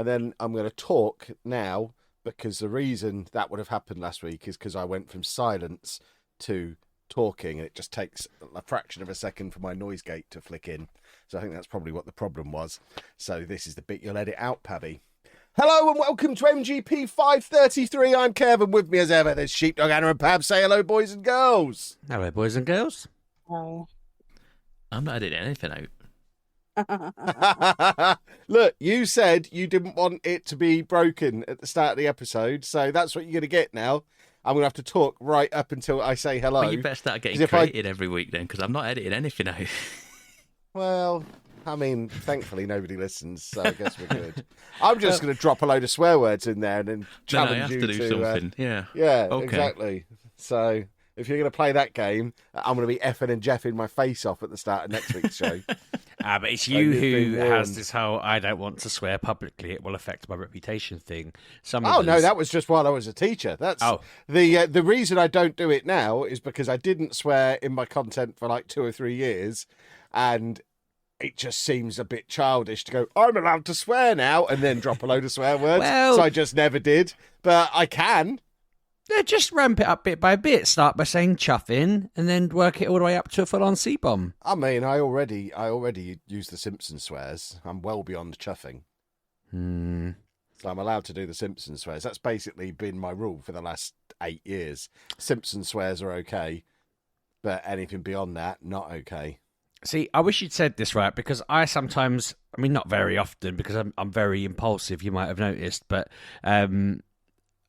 and then I'm going to talk now, because the reason that would have happened last week is because I went from silence to talking, and it just takes a fraction of a second for my noise gate to flick in. So I think that's probably what the problem was. So this is the bit you'll edit out, Pabby. Hello and welcome to MGP533. I'm Kevin. With me as ever, there's Sheepdog, Anna and Pab. Say hello, boys and girls. Hello, boys and girls. Oh. I'm not editing anything out. Look, you said you didn't want it to be broken at the start of the episode, so that's what you're going to get now. I'm going to have to talk right up until I say hello. Well, you better start getting created every week then, because I'm not editing anything out. Well, I mean, thankfully nobody listens, so I guess we're good. I'm just going to drop a load of swear words in there and then challenge you to do something. Yeah, okay. Exactly. So if you're going to play that game, I'm going to be effing and jeffing my face off at the start of next week's show. But it's you who has this whole I don't want to swear publicly, it will affect my reputation thing. No, that was just while I was a teacher. That's the reason I don't do it now is because I didn't swear in my content for like 2 or 3 years, and it just seems a bit childish to go, I'm allowed to swear now, and then drop a load of swear words. So I just never did, but I can. Yeah, just ramp it up bit by bit. Start by saying chuffing, and then work it all the way up to a full-on C-bomb. I mean, I already use the Simpsons swears. I'm well beyond chuffing. So I'm allowed to do the Simpsons swears. That's basically been my rule for the last 8 years. Simpsons swears are okay, but anything beyond that, not okay. See, I wish you'd said this right, because I sometimes, I mean, not very often, because I'm very impulsive, you might have noticed, but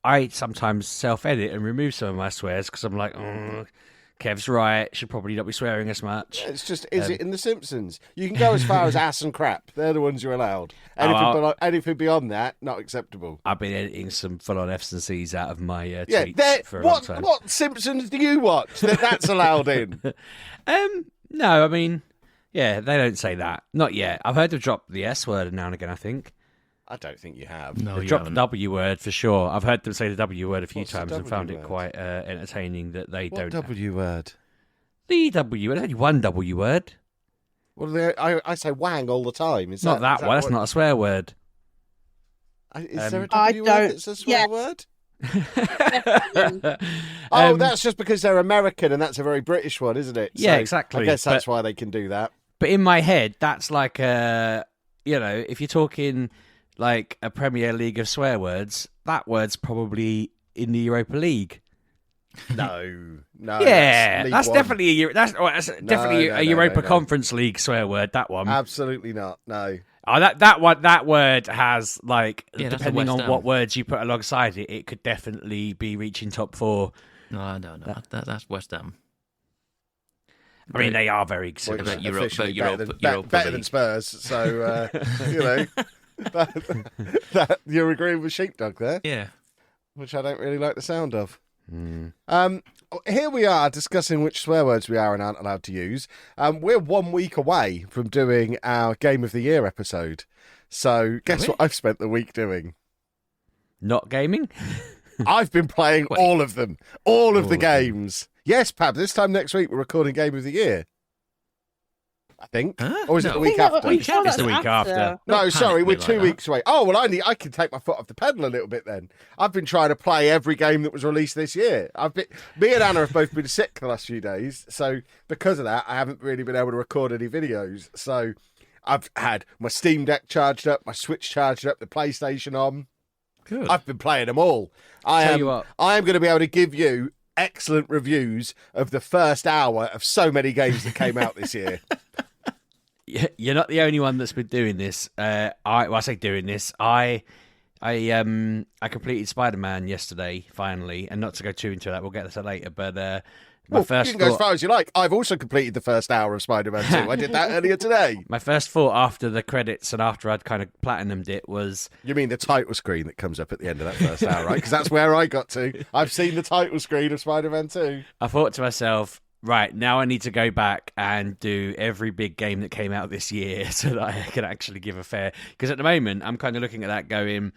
I sometimes self-edit and remove some of my swears because I'm like, Kev's right, should probably not be swearing as much. It's just, is it in The Simpsons? You can go as far as ass and crap. They're the ones you're allowed. Anything beyond that, not acceptable. I've been editing some full-on F's and C's out of my tweets for a long time. What Simpsons do you watch that's allowed in? No, I mean, yeah, they don't say that. Not yet. I've heard them drop the S word now and again, I think. I don't think you have. No, They've dropped the W word for sure. I've heard them say the W word a few times and found it quite entertaining that they don't. What W word? The W word. There's only one W word. Well, I say wang all the time. Is not that one. That's not a swear word. Is there a W word that's a swear word? That's just because they're American and that's a very British one, isn't it? Yeah, exactly. I guess that's why they can do that. But in my head, that's like if you're talking like a Premier League of swear words, that word's probably in the Europa League. No. Yeah, that's definitely a Europa Conference League swear word. That one, absolutely not. No. Oh, that word has depending on what words you put alongside it, it could definitely be reaching top 4. No, that's West Ham. I mean, they are very good. Better than Spurs. So you're agreeing with Sheepdog there. Yeah, which I don't really like the sound of. Here we are discussing which swear words we are and aren't allowed to use. We're 1 week away from doing our Game of the Year episode. So guess what I've spent the week doing? Not gaming? I've been playing all of them. All of the games. Yes, Pab, this time next week we're recording Game of the Year. I think. Huh? Or is it the week after? It's the week after. No, sorry, we're 2 weeks away. Oh, well, I can take my foot off the pedal a little bit then. I've been trying to play every game that was released this year. Me and Anna have both been sick the last few days, so because of that, I haven't really been able to record any videos. So I've had my Steam Deck charged up, my Switch charged up, the PlayStation on. Good. I've been playing them all. I am going to be able to give you excellent reviews of the first hour of so many games that came out this year. You're not the only one that's been doing this. I say doing this. I completed Spider-Man yesterday, finally, and not to go too into that, we'll get to that later. But you can go as far as you like. I've also completed the first hour of Spider-Man 2. I did that earlier today. My first thought after the credits and after I'd kind of platinumed it was... You mean the title screen that comes up at the end of that first hour, right? Because that's where I got to. I've seen the title screen of Spider-Man 2. I thought to myself, right, now I need to go back and do every big game that came out this year so that I can actually give a fair... Because at the moment, I'm kind of looking at that going,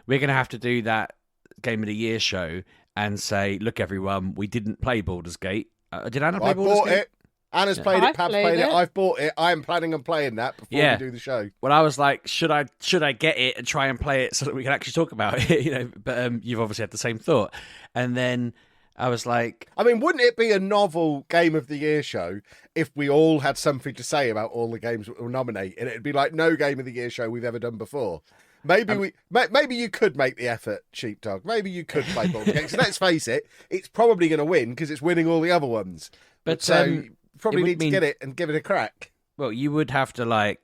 we're going to have to do that Game of the Year show and say, look, everyone, we didn't play Baldur's Gate. Did Anna play Baldur's Gate? Anna's played it, I've Pab's played played it, it. I've bought it. I am planning on playing that before we do the show. Well, I was like, should I get it and try and play it so that we can actually talk about it? But you've obviously had the same thought. And then I was like, I mean, wouldn't it be a novel Game of the Year show if we all had something to say about all the games that were nominated? It'd be like no Game of the Year show we've ever done before. Maybe maybe you could make the effort, Sheepdog. Maybe you could play Baldur's Gate. So let's face it, it's probably going to win because it's winning all the other ones. but So you probably need to mean- get it and give it a crack. well, you would have to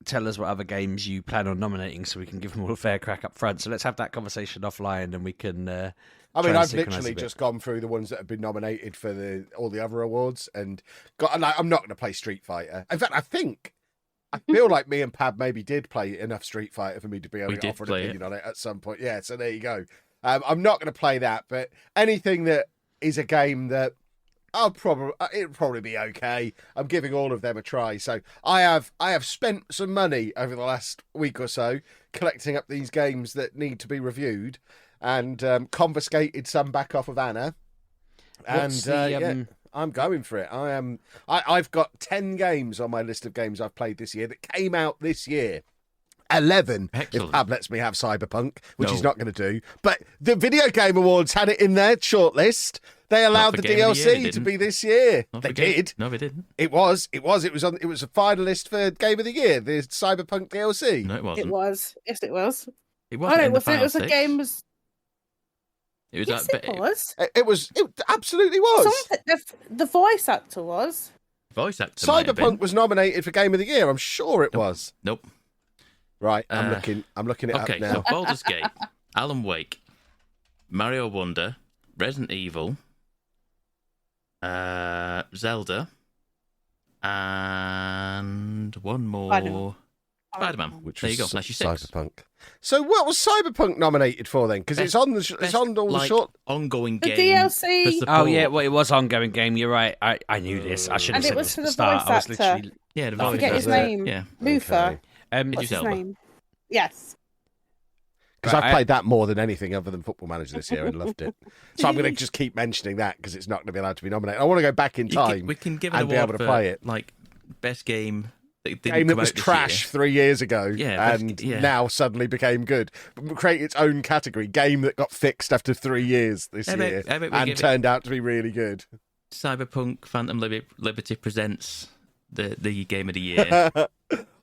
tell us what other games you plan on nominating so we can give them all a fair crack up front. So let's have that conversation offline and we can. I try mean, and I've synchronise literally a bit. just gone through the ones that have been nominated for all the other awards and I'm not going to play Street Fighter. In fact, I feel like me and Pab maybe did play enough Street Fighter for me to be able to offer an opinion on it at some point. Yeah, so there you go. I'm not going to play that, but anything that is a game that it'll probably be okay. I'm giving all of them a try. So I have spent some money over the last week or so collecting up these games that need to be reviewed, and confiscated some back off of Anna. What's And I'm going for it. I've got 10 games on my list of games I've played this year that came out this year. 11 Excellent. if Pab lets me have Cyberpunk, which No. he's not going to do. But the Video Game Awards had it in their shortlist. They allowed for the Game of the Year, DLC they to didn't. be this year. Not They for Game- did. No, they didn't. It was a finalist for Game of the Year, the Cyberpunk DLC. No, it wasn't. It was. Yes, it was. It Oh, wasn't. no, in the it wasn't. It final was a six. game. Was It was yes, that, it was. It absolutely was. The voice actor was. voice actor. might have been. Cyberpunk was nominated for Game of the Year. I'm sure it was. Nope. Right, I'm Uh, looking it Okay, up now. so Baldur's Gate, Alan Wake, Mario Wonder, Resident Evil, Zelda, and one more. Spider-Man. Spider-Man. Which There was you go. That's your six. Cyberpunk. So what was Cyberpunk nominated for then? Because it's on it's Best, on all the like, short. ongoing The game. DLC. for support. Oh yeah, well it was ongoing game. You're right. I knew this. I should have And it said was this for at the the start. voice I was actor. literally. Yeah, the I voice forget his was it? name. Yeah. Luther. Um, What's his Zelda. name? Yes. Because Right, I've played that more than anything other than Football Manager this year and loved it. So I'm going to just keep mentioning that because it's not going to be allowed to be nominated. I want to go back in time We can give an and be award able to for, play it. like best game that didn't Game that come was out this trash year. 3 years ago Yeah, and yeah. now suddenly became good. But create its own category. Game that got fixed after 3 years this I bet- year I bet we and give it- turned out to be really good. Cyberpunk Phantom Liberty presents the game of the year.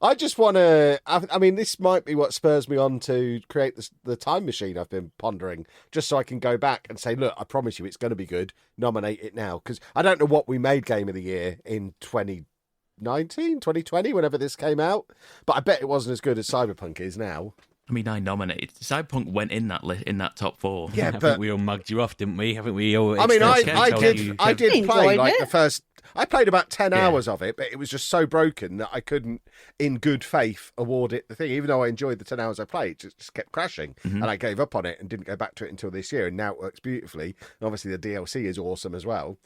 I just want to. I mean, this might be what spurs me on to create the time machine I've been pondering, just so I can go back and say, look, I promise you it's going to be good. Nominate it now. Because I don't know what we made Game of the Year in 2019, 2020, whenever this came out. But I bet it wasn't as good as Cyberpunk is now. I mean, I nominated Cyberpunk went in that top four. Yeah, I but think we all mugged you off, didn't we? I think we all. I mean, extensively told you- I did I play enjoyed like it. the first. I played about 10 Yeah. hours of it, but it was just so broken that I couldn't, in good faith, award it the thing. Even though I enjoyed the 10 hours I played, it just kept crashing, and I gave up on it and didn't go back to it until this year. And now it works beautifully. And obviously, the DLC is awesome as well,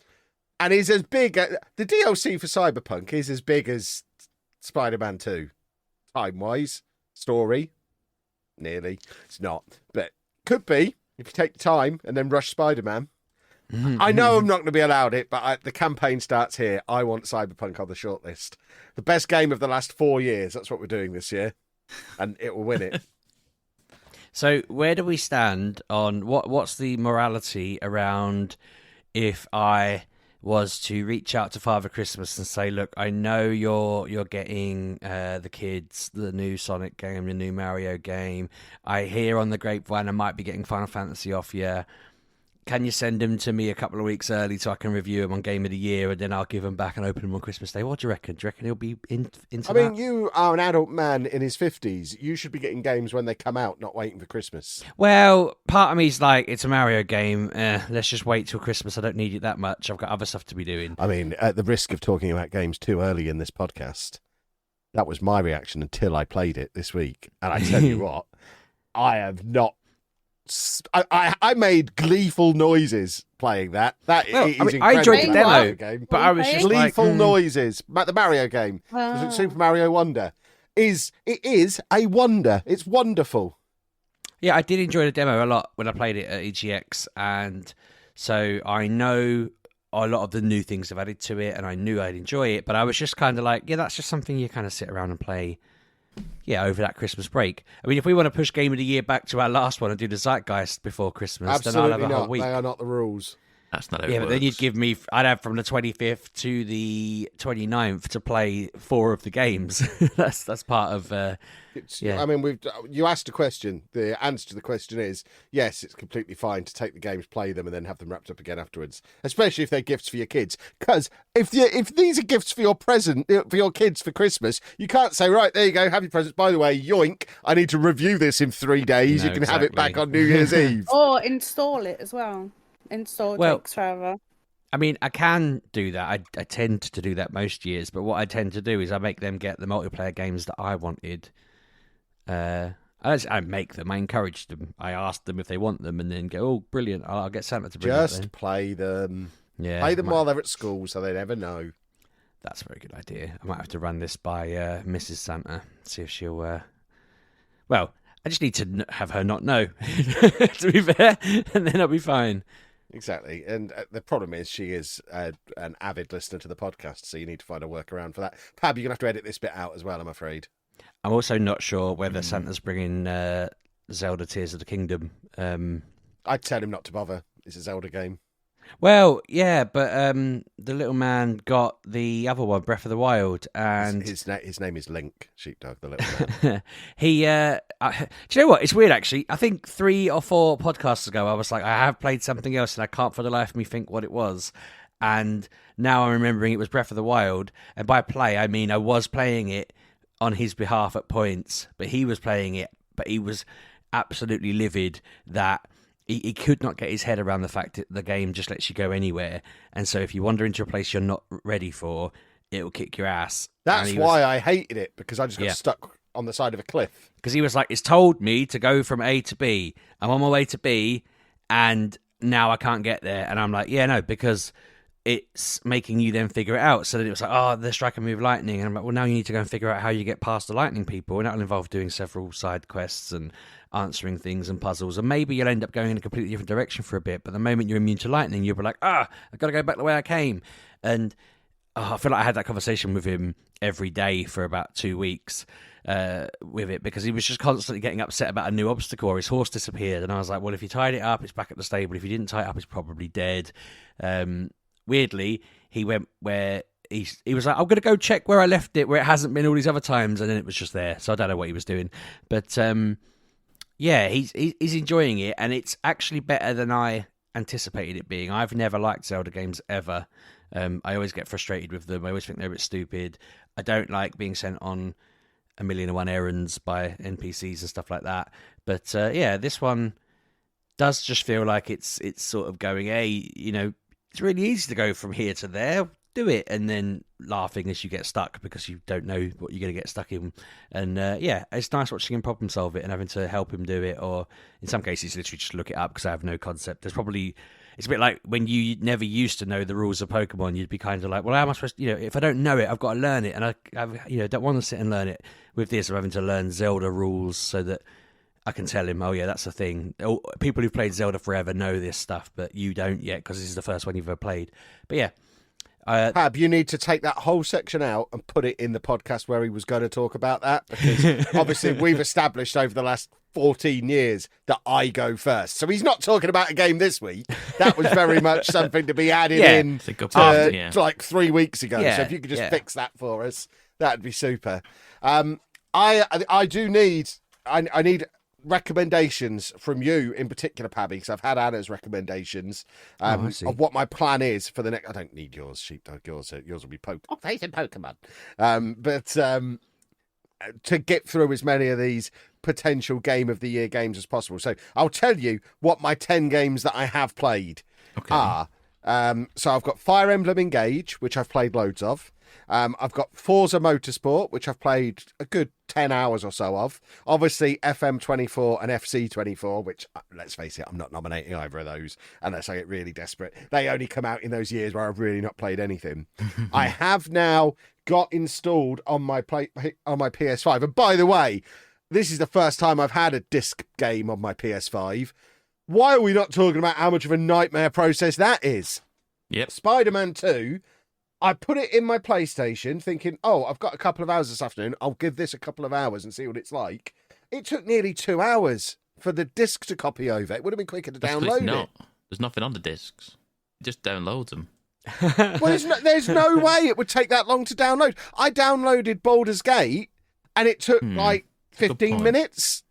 and is as big. The DLC for Cyberpunk is as big as Spider-Man 2, time-wise, story. Nearly, it's not, but could be if you take the time and then rush Spider-Man. I know I'm not going to be allowed it, but the campaign starts here. I want Cyberpunk on the shortlist. The best game of the last 4 years. That's what we're doing this year, and it will win it. So where do we stand on what's the morality around if I was to reach out to Father Christmas and say, look, I know you're getting the kids the new Sonic game, the new Mario game. I hear on the grapevine I might be getting Final Fantasy off you. Can you send them to me a couple of weeks early so I can review them on Game of the Year, and then I'll give them back and open them on Christmas Day? What do you reckon? Do you reckon he'll be into I mean, you are an adult man in his 50s. You should be getting games when they come out, not waiting for Christmas. Well, part of me's like, it's a Mario game. Let's just wait till Christmas. I don't need it that much. I've got other stuff to be doing. I mean, at the risk of talking about games too early in this podcast, that was my reaction until I played it this week. And I tell you what, I have not. I made gleeful noises playing that. That Well, is I mean, incredible. I enjoyed the Playing demo, Mario game. but I was just like, Gleeful noises. The Mario game, Ah. Super Mario Wonder, is a wonder. It's wonderful. Yeah, I did enjoy the demo a lot when I played it at EGX, and so I know a lot of the new things have added to it, and I knew I'd enjoy it. But I was just kind of like, yeah, that's just something you kind of sit around and play. Yeah, over that Christmas break. I mean, if we want to push Game of the Year back to our last one and do the Zeitgeist before Christmas, Absolutely then I'll have a not. whole week. They are not the rules. That's not how it Yeah, but then works. you'd give me, I'd have from the 25th to the 29th to play 4 of the games. that's part of, yeah. I mean, you asked a question. The answer to the question is yes, it's completely fine to take the games, play them, and then have them wrapped up again afterwards. Especially if they're gifts for your kids. Because if these are gifts for your for your kids for Christmas, you can't say, right, there you go, have your presents. By the way, yoink, I need to review this in 3 days. No, you can have it back exactly. on New Year's Eve. Or install it as well. Install takes forever. I mean, I can do that. I tend to do that most years, but what I tend to do is I make them get the multiplayer games that I wanted. I make them. I encourage them. I ask them if they want them, and then go, "Oh, brilliant! I'll get Santa to bring Just them." play them. Yeah, Play them while they're at school, so they never know. That's a very good idea. I might have to run this by Mrs. Santa, see if she'll. Well, I just need to have her not know, to be fair, and then I'll be fine. Exactly. And the problem is she is an avid listener to the podcast, so you need to find a workaround for that. Pab, you're going to have to edit this bit out as well, I'm afraid. I'm also not sure whether Santa's bringing Zelda Tears of the Kingdom. I'd tell him not to bother. It's a Zelda game. Well, yeah, but the little man got the other one, Breath of the Wild, and His name is Link, Sheepdog, the little man. do you know what? It's weird, actually. I think 3 or 4 podcasts ago, I was like, I have played something else, and I can't for the life of me think what it was. And now I'm remembering it was Breath of the Wild. And by play, I mean I was playing it on his behalf at points, but he was playing it, but he was absolutely livid that he could not get his head around the fact that the game just lets you go anywhere. And so if you wander into a place you're not ready for, it will kick your ass. That's why I hated it, because I just got Yeah. stuck on the side of a cliff. Because he was like, it's told me to go from A to B. I'm on my way to B, and now I can't get there. And I'm like, yeah, no, because it's making you then figure it out. So then it was like, oh, the strike and move lightning. And I'm like, well, now you need to go and figure out how you get past the lightning people. And that'll involve doing several side quests and answering things and puzzles. And maybe you'll end up going in a completely different direction for a bit. But the moment you're immune to lightning, you'll be like, I've got to go back the way I came. And I feel like I had that conversation with him every day for about 2 weeks with it, because he was just constantly getting upset about a new obstacle, or his horse disappeared. And I was like, well, if you tied it up, it's back at the stable. If you didn't tie it up, it's probably dead. Weirdly, he went where he was like, I'm going to go check where I left it, where it hasn't been all these other times. And then it was just there. So I don't know what he was doing. But yeah, he's enjoying it. And it's actually better than I anticipated it being. I've never liked Zelda games ever. I always get frustrated with them. I always think they're a bit stupid. I don't like being sent on 1,000,001 errands by NPCs and stuff like that. But yeah, this one does just feel like it's sort of going, hey, you know, it's really easy to go from here to there. Do it, and then laughing as you get stuck because you don't know what you're going to get stuck in. And yeah, it's nice watching him problem solve it and having to help him do it, or in some cases, literally just look it up because I have no concept. It's a bit like when you never used to know the rules of Pokemon. You'd be kind of like, well, how am I supposed to, if I don't know it, I've got to learn it, and I don't want to sit and learn it. With this, I'm having to learn Zelda rules so that I can tell him, oh yeah, that's a thing. People who've played Zelda forever know this stuff, but you don't yet because this is the first one you've ever played. But yeah. Pab, you need to take that whole section out and put it in the podcast where he was going to talk about that, because obviously we've established over the last 14 years that I go first. So he's not talking about a game this week. That was very much something to be added in like 3 weeks ago. Yeah, so if you could just fix that for us, that'd be super. I do need... I need recommendations from you in particular, Pabby, because I've had Anna's recommendations of what my plan is for the next. I don't need yours, Sheepdog. Yours will be Pokemon. But to get through as many of these potential Game of the Year games as possible. So I'll tell you what my 10 games that I have played are. So I've got Fire Emblem Engage, which I've played loads of. I've got Forza Motorsport, which I've played a good 10 hours or so of. Obviously, FM24 and FC24, which, let's face it, I'm not nominating either of those unless I get really desperate. They only come out in those years where I've really not played anything. I have now got installed on my PS5. And by the way, this is the first time I've had a disc game on my PS5. Why are we not talking about how much of a nightmare process that is? Yep. Spider-Man 2, I put it in my PlayStation thinking, oh, I've got a couple of hours this afternoon. I'll give this a couple of hours and see what it's like. It took nearly 2 hours for the disc to copy over. It would have been quicker to download it. There's nothing on the discs. It just downloads them. Well, there's no way it would take that long to download. I downloaded Baldur's Gate and it took like 15 minutes.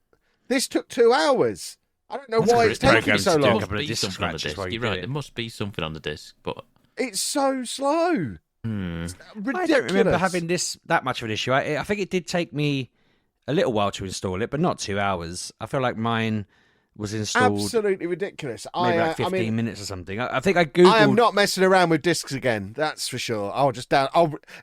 This took 2 hours. I don't know why it's taking so long. You're right. There must be something on the disc, but it's so slow. It's ridiculous. I don't remember having that much of an issue. I think it did take me a little while to install it, but not 2 hours. I feel like mine was installed absolutely ridiculous. Maybe like 15 minutes or something. I think I googled. I am not messing around with discs again. That's for sure.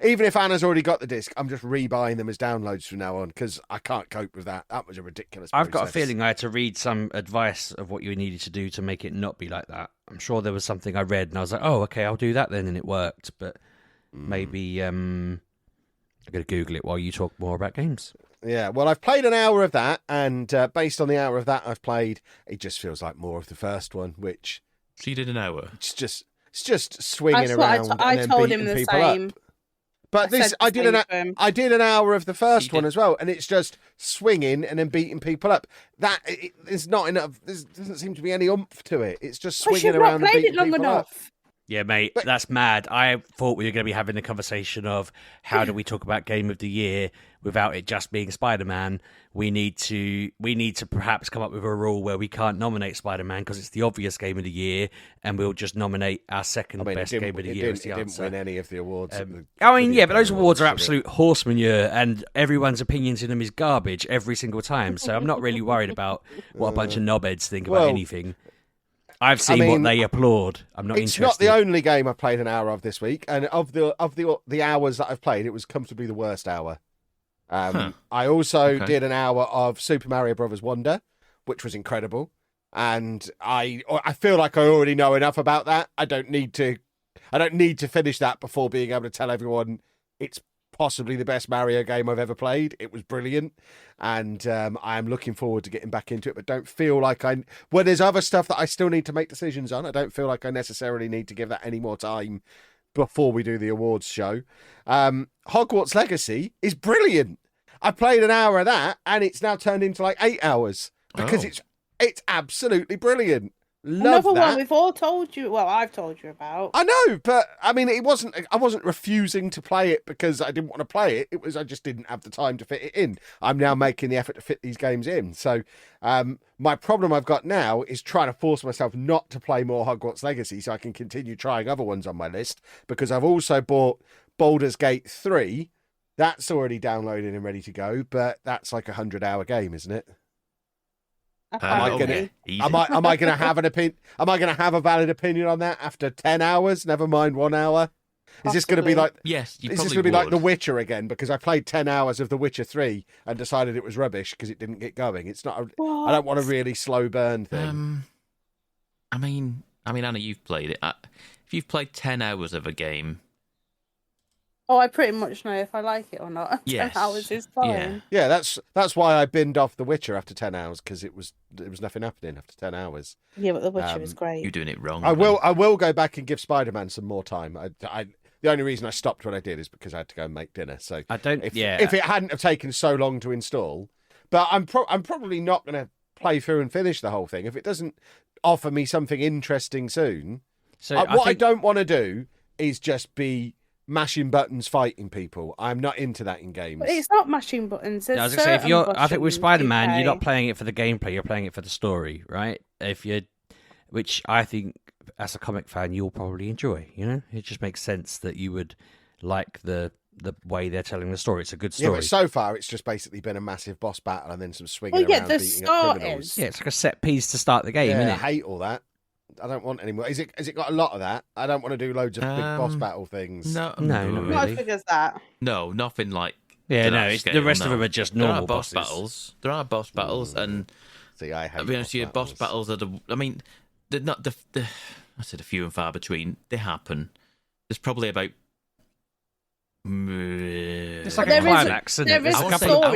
Even if Anna's already got the disc, I'm just rebuying them as downloads from now on because I can't cope with that. That was a ridiculous process. I've got a feeling I had to read some advice of what you needed to do to make it not be like that. I'm sure there was something I read and I was like, oh, okay, I'll do that then, and it worked. But maybe I'm going to Google it while you talk more about games. Yeah, well, I've played an hour of that, and based on the hour of that I've played, it just feels like more of the first one, which... So you did an hour? It's just swinging around and then beating people up. But I did an hour of the first one as well, and it's just swinging and then beating people up. That is not enough. There doesn't seem to be any oomph to it. It's just swinging around and beating people up. Yeah, mate, that's mad. I thought we were going to be having a conversation of how do we talk about Game of the Year without it just being Spider-Man. We need to perhaps come up with a rule where we can't nominate Spider-Man because it's the obvious Game of the Year, and we'll just nominate our second best Game of the Year as the answer. It didn't win any of the awards. But those awards are absolute horse manure, and everyone's opinions in them is garbage every single time. So I'm not really worried about what a bunch of knobheads think about anything. I've seen what they applaud. I'm not interested. It's not the only game I've played an hour of this week, and of the hours that I've played, it was comfortably the worst hour. I also did an hour of Super Mario Brothers Wonder, which was incredible, and I feel like I already know enough about that. I don't need to finish that before being able to tell everyone it's possibly the best Mario game I've ever played. It was brilliant, and I am looking forward to getting back into it, but don't feel like there's other stuff that I still need to make decisions on. I don't feel like I necessarily need to give that any more time before we do the awards show. Hogwarts Legacy is brilliant. I played an hour of that, and it's now turned into like 8 hours because it's absolutely brilliant. Another one we've all told you. Well, I've told you about. I know, but I mean, I wasn't refusing to play it because I didn't want to play it. It was I just didn't have the time to fit it in. I'm now making the effort to fit these games in. So, my problem I've got now is trying to force myself not to play more Hogwarts Legacy so I can continue trying other ones on my list, because I've also bought Baldur's Gate 3. That's already downloaded and ready to go, but that's like a 100-hour game, isn't it? Am I going to have an opinion? Am I going to have a valid opinion on that after 10 hours? Never mind 1 hour. Is this going to be like? Yes, is this going to be like The Witcher again? Because I played 10 hours of The Witcher 3 and decided it was rubbish because it didn't get going. It's not. I don't want a really slow burn thing. I mean, Anna, you've played it. If you've played 10 hours of a game. Oh, I pretty much know if I like it or not. Yes. 10 hours is fine. Yeah, that's why I binned off The Witcher after 10 hours, because there was nothing happening after 10 hours. Yeah, but The Witcher is great. You're doing it wrong. I will go back and give Spider-Man some more time. The only reason I stopped when I did is because I had to go and make dinner. So if it hadn't have taken so long to install, but I'm probably not going to play through and finish the whole thing if it doesn't offer me something interesting soon. So I don't want to do is just be mashing buttons fighting people. I'm not into that in games. But it's not mashing buttons. I was going to say, I think with Spider-Man, you're not playing it for the gameplay, you're playing it for the story, right? Which I think, as a comic fan, you'll probably enjoy, you know? It just makes sense that you would like the way they're telling the story. It's a good story. Yeah, but so far, it's just basically been a massive boss battle and then some swinging around beating up criminals. Yeah, it's like a set piece to start the game, isn't it? I hate all that. I don't want any more. Has it got a lot of that? I don't want to do loads of big boss battle things. No, not really. Not as big as that. No, nothing like. Yeah, no. The rest of them are just normal boss battles. There are boss battles, and see, I hate. I'll be honest with you, boss battles are the. I mean, they're not the. I said a few and far between. They happen. There's probably about It's like But a climax, isn't it? there is There's a a couple story. of...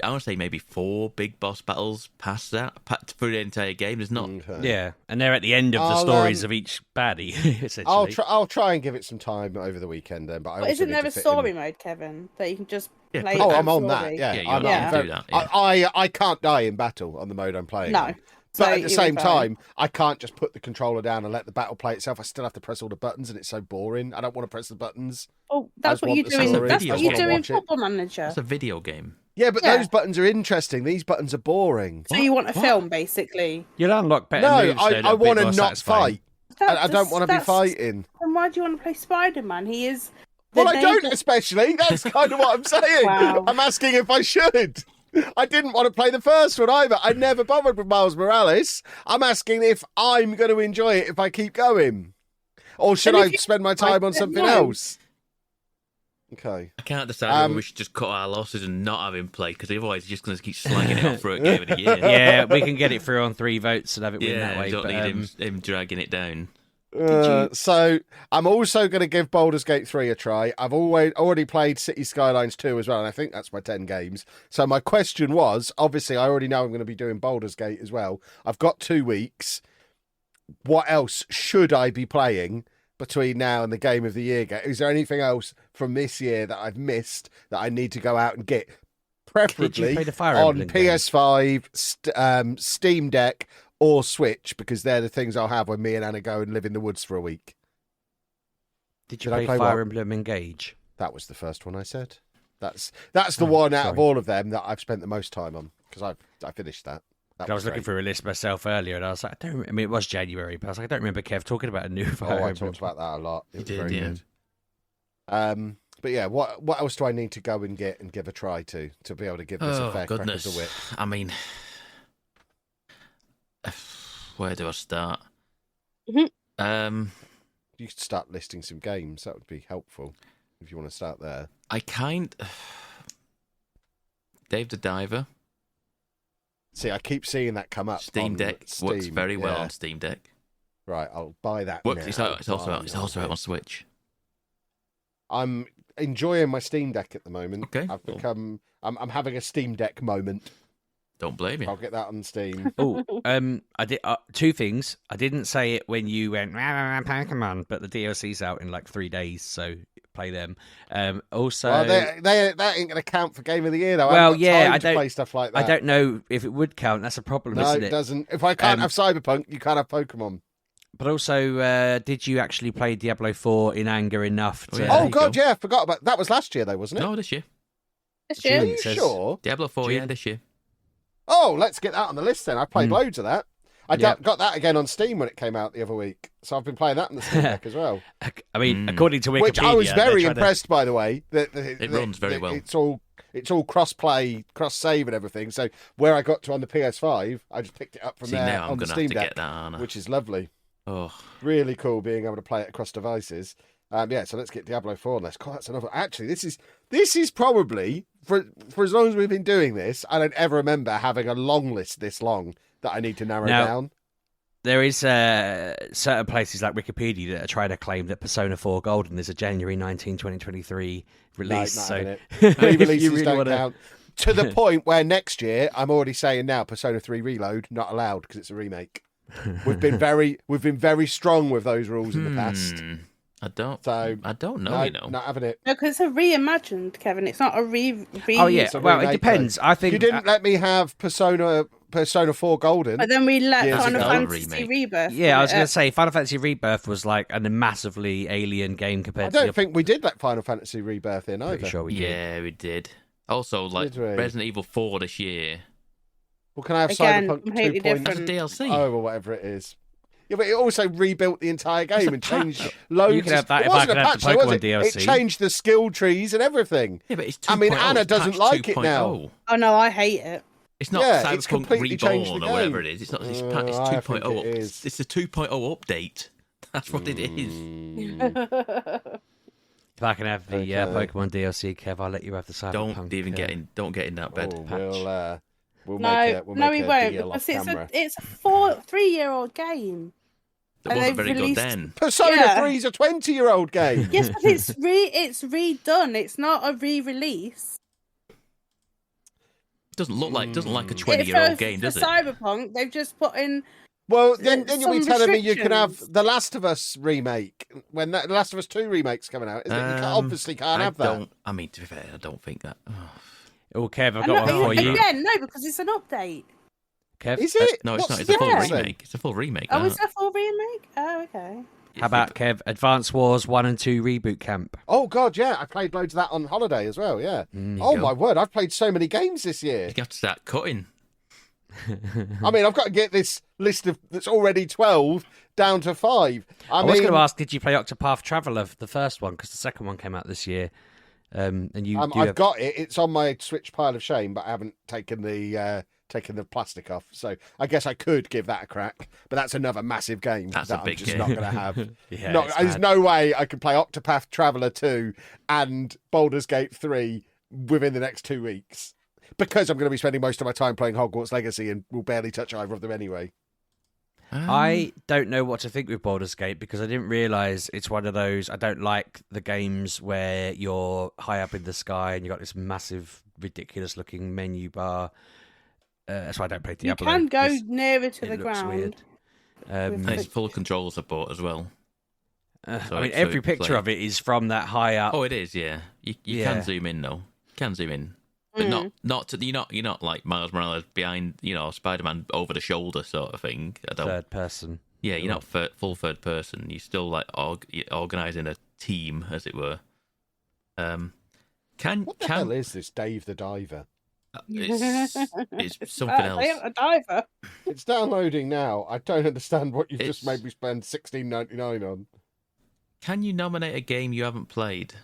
I would say maybe 4 big boss battles past that through the entire game. There's not. Okay. Yeah, and they're at the end of the stories of each baddie, essentially. I'll try and give it some time over the weekend then. But But isn't there a story mode, Kevin, that you can just play? Oh, that I'm on story? that. Yeah, Yeah, I'm do that. Yeah. I can't die in battle on the mode I'm playing. No. But So at the you'll same be fine. time, I can't just put the controller down and let the battle play itself. I still have to press all the buttons, and it's so boring. I don't want to press the buttons. Oh, that's I what you just do want in the story. that's I what just you wanna do in watch it. Football Manager. It's a video game. Yeah, but Yeah. those buttons are interesting. These buttons are boring. So you want a film, basically? You'll unlock better No, moves. I want to not fight. I don't want to be That's- fighting. Then why do you want to play Spider-Man? He is. Well, I don't especially. That's kind of what I'm saying. Wow. I'm asking if I should. I didn't want to play the first one either. I never bothered with Miles Morales. I'm asking if I'm going to enjoy it if I keep going. Or should And I if you spend my time on something no. else? Okay. I can't decide whether we should just cut our losses and not have him play, because otherwise he's just going to keep slagging it off for a game of the year. Yeah, we can get it through on 3 votes and have it win that Yeah, way. you don't But, need him dragging it down. So I'm also going to give Baldur's Gate 3 a try. I've already played City Skylines 2 as well, and I think that's my 10 games. So my question was, obviously I already know I'm going to be doing Baldur's Gate as well. I've got 2 weeks. What else should I be playing between now and the Game of the Year? Is there anything else from this year that I've missed that I need to go out and get? Did you Preferably play the Fire on Emblem game? PS5, Steam Deck, or Switch, because they're the things I'll have when me and Anna go and live in the woods for a week. Did you Did I play play Fire what? Emblem Engage? That was the first one I said. That's the one out of sorry. all of them that I've spent the most time on, because I finished that. I was looking great. through a list myself earlier, and I was like, I mean, it was January, but I was like, I don't remember Kev talking about a new Fire Oh, I Emblem. talked about that a lot. It was did, very yeah. good. But yeah, what else do I need to go and get and give a try to be able to give this a fair crack goodness. of the whip? I mean, where do I start? Mhm. You could start listing some games. That would be helpful if you want to start there. Dave the Diver. See, I keep seeing that come up. Steam on Deck Steam. works very well Yeah. on Steam Deck. Right, I'll buy that. Works. now. It's also out on Switch. I'm enjoying my Steam Deck at the moment. Okay, I've cool. become. I'm having a Steam Deck moment. Don't blame I'll you. get that on Steam. Oh, I did 2 things. I didn't say it when you went "Rah, rah, rah, Pokemon," but the DLC's out in like 3 days, so play them. Also, Well, that ain't going to count for Game of the Year, though. Well, I yeah, time I to don't- play stuff like that. I don't know if it would count. That's a problem, No, isn't it it? doesn't. If I can't Um, have Cyberpunk, you can't have Pokemon. But also, did you actually play Diablo 4 in anger enough to? Yeah, Oh there you God, go. yeah, I forgot about that. Was last year though, wasn't it? No, this year. It's June. Are June. you it says- sure? Diablo 4, yeah, June. this year. Oh, let's get that on the list then. I played Mm. loads of that. I Yeah. got that again on Steam when it came out the other week, so I've been playing that on the Steam Deck as well. I mean, Mm. according to Wikipedia, Which I was they're very trying to- impressed, by the way. It runs very well. It's all cross-play, cross-save, and everything. So where I got to on the PS5, I just picked it up from See, there now I'm on the going to have Steam to Deck, get that, aren't I? which is lovely. Oh, Really cool being able to play it across devices. Yeah, so let's get Diablo 4 on this. God, that's another. Actually, this is probably for as long as we've been doing this, I don't ever remember having a long list this long that I need to narrow Now, down. There is certain places like Wikipedia that are trying to claim that Persona 4 Golden is a January 19, 2023 release. No, not so having it. if Pre-releases you really don't wanna- count. To the point where next year, I'm already saying now, Persona 3 Reload not allowed because it's a remake. We've been very strong with those rules in the past. I don't know, No, you know. not having it. No, because it's a reimagined, Kevin. It's not a re. Oh yeah, It's a well it remake, depends. though. I think You didn't let me have Persona 4 Golden. But then we let Years Final ago. Fantasy Remake. Rebirth. yeah, I was from going it. to say Final Fantasy Rebirth was like a massively alien game I compared to don't the think we did let Final Fantasy Rebirth in pretty either. sure we did. Yeah, we did. Also, like Did we? Resident Evil 4 this year. Well, can I have Again, Cyberpunk completely 2.0? That's a different. DLC. Oh, or whatever it is. Yeah, but it also rebuilt the entire game a and patch. changed loads. You can have that It if I wasn't can a have patch, the though, was Pokemon it? DLC. It changed the skill trees and everything. Yeah, but it's 2.0. I mean, Anna it's doesn't patch like it 2.0. now. Oh no, I hate it. It's not Yeah, it's Cyberpunk completely changed the Reborn or whatever it game. is. It's not. It's, I it's think 2.0. it is. It's a 2.0 update. That's what it is. If I can have the Okay. Pokemon DLC, Kev, I'll let you have the Cyberpunk. Don't get in that bed. Oh, patch. we'll No, make no, a we won't. deal off Because camera. it's a 3-year-old game. It wasn't very good then. Persona 3 is a 20-year-old game. Yes, but it's redone. It's not a re-release. Doesn't look like a 20-year-old game, does it? For Cyberpunk, they've just put in. Well, then you'll be some telling me you can have restrictions. The Last of Us remake when The Last of Us 2 remake's coming out. Isn't it? You obviously can't have that. I mean, to be fair, I don't think that. Oh, Kev, I've got one for you. Again, no, because it's an update. Kev, Is it? No, it's What's not. It's a full difference remake. It's a full remake. Oh, is that a full remake? Oh, okay. how about Kev? Advance Wars 1 and 2 Reboot Camp. Oh, God, yeah. I played loads of that on holiday as well, yeah. Oh, my word. I've played so many games this year. You have to start cutting. I mean, I've got to get this list that's already 12 down to 5. I was going to ask, did you play Octopath Traveler, the first one? Because the second one came out this year. And I've got it. It's on my Switch pile of shame, but I haven't taken the plastic off. So I guess I could give that a crack. But that's another massive game That's that a big I'm just game. not going to have. Yeah, There's no way I can play Octopath Traveler 2 and Baldur's Gate 3 within the next 2 weeks. Because I'm going to be spending most of my time playing Hogwarts Legacy and will barely touch either of them anyway. I don't know what to think with Baldur's Gate because I didn't realise it's one of those. I don't like the games where you're high up in the sky and you've got this massive, ridiculous looking menu bar. That's why I don't play Diablo. You can go nearer to the looks ground. weird. And it's full control support as well. I mean, every picture of it is from that high up. Oh, it is, yeah. You can zoom in though. You can zoom in, but you're not like Miles Morales behind, Spider-Man over the shoulder sort of thing. Third person. Yeah, you're not full third person. You're still like organising a team, as it were. What the hell is this Dave the Diver? It's something else. A diver. It's downloading now. I don't understand what you've just made me spend $16.99 on. Can you nominate a game you haven't played?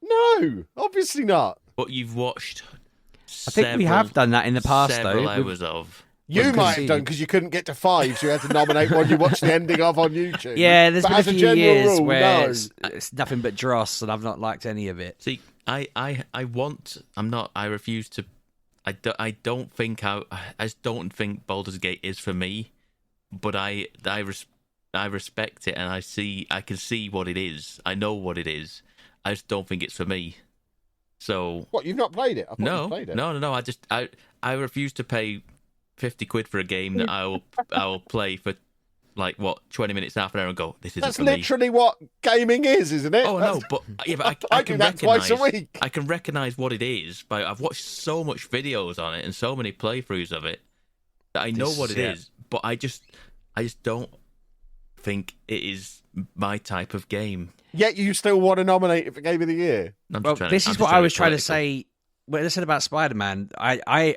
No, obviously not. But you've watched. I think we have done that in the past, several though. hours of. You might have done because you couldn't get to 5, so you had to nominate one you watched the ending of on YouTube. Yeah, there's but been a as few general years rule, where no. it's nothing but dross, and I've not liked any of it. See, I refuse to. I don't think Baldur's Gate is for me, but I respect it, and I can see what it is. I know what it is. I just don't think it's for me. So What, you've not played it? I thought you played it. No. I refuse to pay £50 for a game that I will play for 20 minutes, half an hour, and go, this isn't That's for me. literally what gaming is, isn't it? Oh no, but I I do can that twice a recognize. week. I can recognize what it is, but I've watched so much videos on it and so many playthroughs of it that I know what it is. But I just don't think it is my type of game. Yet you still want to nominate it for Game of the Year. Well, this is what I was trying to say. When I said about Spider-Man, I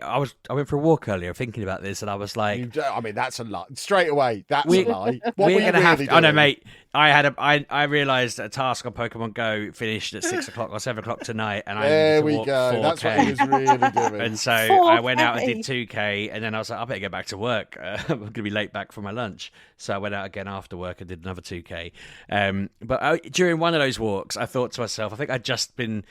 went for a walk earlier thinking about this, and I was like, That's a lie. Straight away, that's a lie. What we're were you gonna have really to. Oh no, doing? mate. I realised a task on Pokemon Go finished at 6 o'clock or 7 o'clock tonight, and I There needed to we walk go. 4K. That's what he was really doing. And so I went out and did 2K, and then I was like, I better get back to work. I'm going to be late back for my lunch. So I went out again after work and did another 2K. But during one of those walks, I thought to myself, I think I'd just been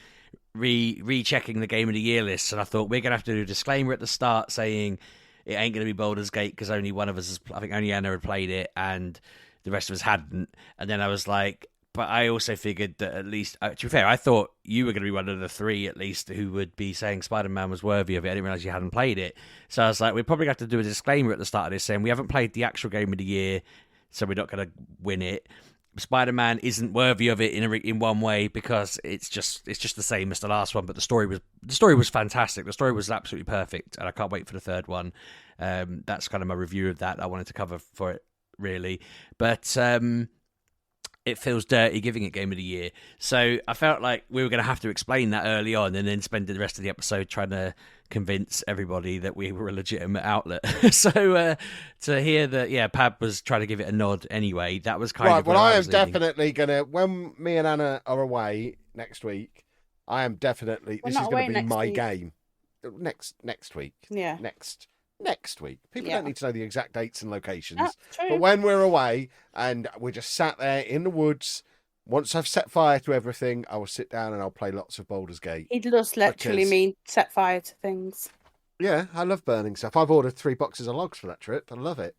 rechecking the Game of the Year list, and I thought we're going to have to do a disclaimer at the start saying it ain't going to be Baldur's Gate because only one of us I think only Anna had played it, and the rest of us hadn't. And then I was like, but I also figured that at least, to be fair, I thought you were going to be one of the 3 at least who would be saying Spider-Man was worthy of it. I didn't realise you hadn't played it. So I was like, we're probably going to have to do a disclaimer at the start of this saying we haven't played the actual Game of the Year, so we're not going to win it. Spider-Man isn't worthy of it in one way because it's just the same as the last one, but the story was fantastic. The story was absolutely perfect, and I can't wait for the third one. That's kind of my review of that I wanted to cover for it, really. But it feels dirty giving it Game of the Year. So I felt like we were going to have to explain that early on and then spend the rest of the episode trying to convince everybody that we were a legitimate outlet. So to hear that, Pab was trying to give it a nod anyway, that was kind of Well, I am was leaning. definitely going to, when me and Anna are away next week, I am definitely, this is going to be my game. Next week. Yeah. Next week. People don't need to know the exact dates and locations. That's true. But when we're away and we're just sat there in the woods, once I've set fire to everything, I will sit down and I'll play lots of Baldur's Gate. He does literally Because- mean set fire to things. Yeah, I love burning stuff. I've ordered 3 boxes of logs for that trip. I love it.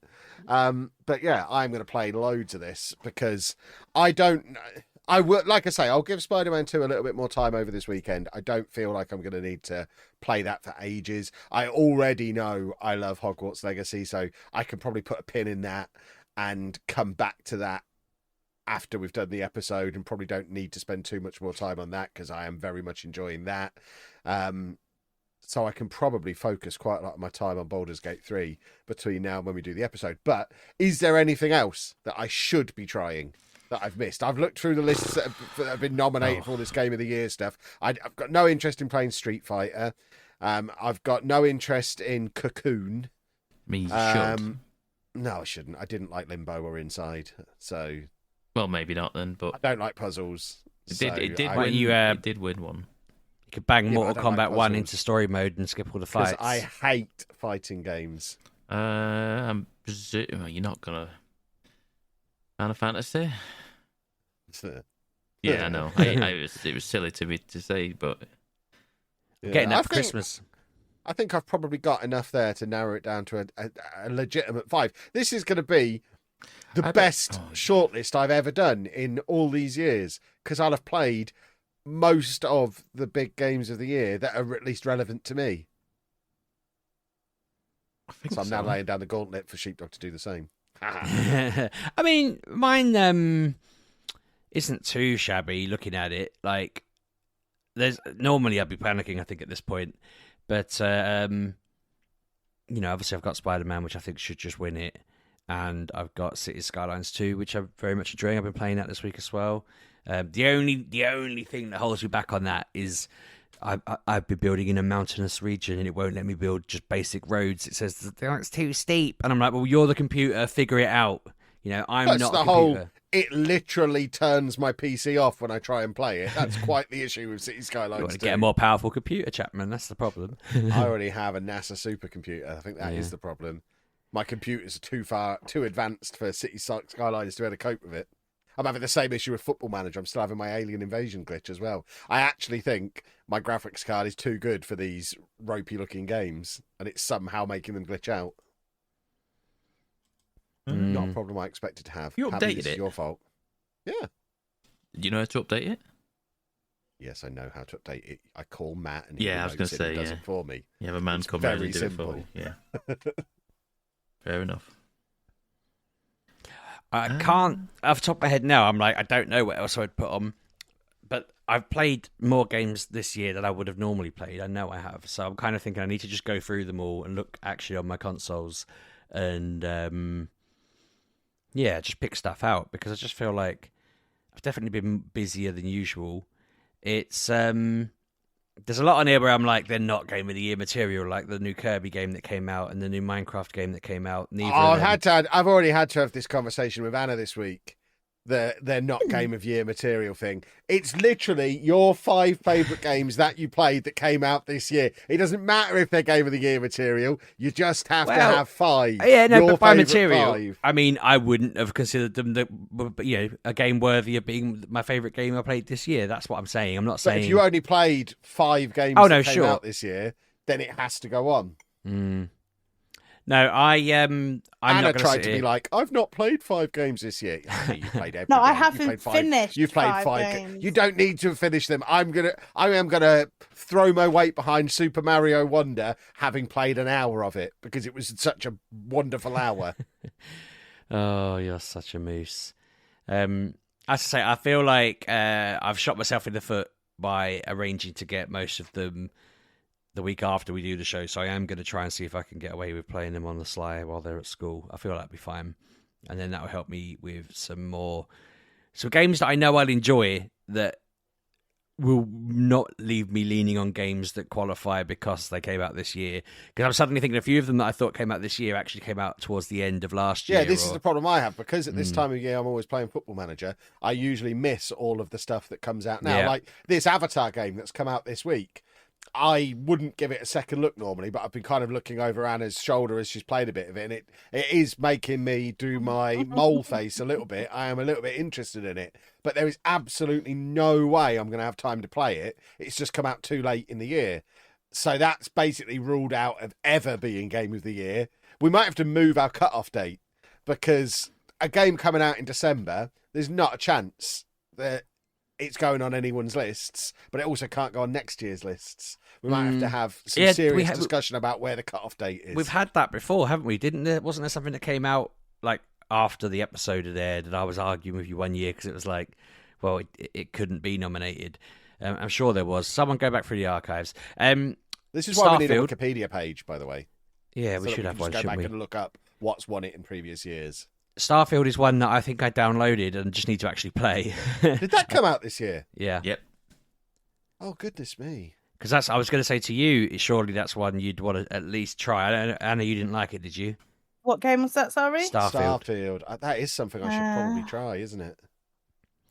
But yeah, I'm going to play loads of this because I don't. I would, like I say, I'll give Spider-Man 2 a little bit more time over this weekend. I don't feel like I'm going to need to play that for ages. I already know I love Hogwarts Legacy, so I can probably put a pin in that and come back to that after we've done the episode, and probably don't need to spend too much more time on that because I am very much enjoying that. So I can probably focus quite a lot of my time on Baldur's Gate 3 between now and when we do the episode. But is there anything else that I should be trying that I've missed? I've looked through the lists that have been nominated for this Game of the Year stuff. I've got no interest in playing Street Fighter. I've got no interest in Cocoon. You should. No, I shouldn't. I didn't like Limbo or Inside. So... Well, maybe not then, but... I don't like puzzles. It did win one. You could bang Mortal Kombat 1 into story mode and skip all the fights. I hate fighting games. I'm presuming you're not gonna Final Fantasy. Yeah, I know. It was silly to me to say, but getting that for Christmas. I think I've probably got enough there to narrow it down to a legitimate 5. This is going to be the best shortlist I've ever done in all these years because I'll have played most of the big games of the year that are at least relevant to me. So I'm now laying down the gauntlet for Sheepdog to do the same. I mean, mine isn't too shabby looking at it. Like, normally I'd be panicking, I think, at this point. But, obviously I've got Spider-Man, which I think should just win it. And I've got Cities Skylines 2, which I'm very much enjoying. I've been playing that this week as well. The only thing that holds me back on that is I've been building in a mountainous region and it won't let me build just basic roads. It says it's too steep, and I'm like, well, you're the computer, figure it out. I'm not the computer. It literally turns my PC off when I try and play it. That's quite the issue with Cities Skylines. You want to get a more powerful computer, Chapman. That's the problem. I already have a NASA supercomputer. I think that is the problem. My computers are too advanced for Cities Skylines to be able to cope with it. I'm having the same issue with Football Manager. I'm still having my alien invasion glitch as well. I actually think my graphics card is too good for these ropey-looking games, and it's somehow making them glitch out. Not a problem I expected to have. You updated It's it? your fault. Yeah. Do you know how to update it? Yes, I know how to update it. I call Matt, and I was going to say, does it for me. You have a man come very in and do simple. it for you. Yeah. Fair enough. I can't, off the top of my head now, I'm like, I don't know what else I would put on. But I've played more games this year than I would have normally played. I know I have. So I'm kind of thinking I need to just go through them all and look actually on my consoles and, just pick stuff out. Because I just feel like I've definitely been busier than usual. It's, there's a lot on here where I'm like, they're not Game of the Year material, like the new Kirby game that came out and the new Minecraft game that came out. I've already had to have this conversation with Anna this week. They're not Game of Year material thing. It's literally your 5 favourite games that you played that came out this year. It doesn't matter if they're Game of the Year material. You just have to have 5. Yeah, no, your but by favourite material, 5. I mean, I wouldn't have considered them a game worthy of being my favourite game I played this year. That's what I'm saying. I'm not saying... But if you only played 5 games that came out this year, then it has to go on. No, I'm Anna not tried to be like, I've not played 5 games this year. You played every No, I game. haven't finished. You've played 5 games. You don't need to finish them. I am gonna throw my weight behind Super Mario Wonder, having played an hour of it because it was such a wonderful hour. Oh, you're such a moose. As I say, I feel like I've shot myself in the foot by arranging to get most of them the week after we do the show, so I am going to try and see if I can get away with playing them on the sly while they're at school. I feel that'll be fine, and then that will help me with some games that I know I'll enjoy that will not leave me leaning on games that qualify because they came out this year. Because I'm suddenly thinking a few of them that I thought came out this year actually came out towards the end of last year. Yeah, this is the problem I have, because at this time of year I'm always playing Football Manager. I usually miss all of the stuff that comes out now. Like this Avatar game that's come out this week. I wouldn't give it a second look normally, but I've been kind of looking over Anna's shoulder as she's played a bit of it, and it is making me do my mole face a little bit. I am a little bit interested in it, but there is absolutely no way I'm going to have time to play it. It's just come out too late in the year. So that's basically ruled out of ever being Game of the Year. We might have to move our cut-off date because a game coming out in December, there's not a chance that it's going on anyone's lists, but it also can't go on next year's lists. We might have to have some serious discussion about where the cut-off date is. We've had that before, haven't we? Wasn't there something that came out like after the episode had aired, and I was arguing with you one year because it was like, well, it couldn't be nominated. I'm sure there was. Someone go back through the archives. This is why we need a Wikipedia page, by the way. Yeah, we should have one, shouldn't we? Go back we? and look up what's won it in previous years. Starfield is one that I think I downloaded and just need to actually play. Did that come out this year? Yeah. Yep. Oh, goodness me. Because I was going to say to you, surely that's one you'd want to at least try. Anna, you didn't like it, did you? What game was that, sorry? Starfield. That is something I should probably try, isn't it?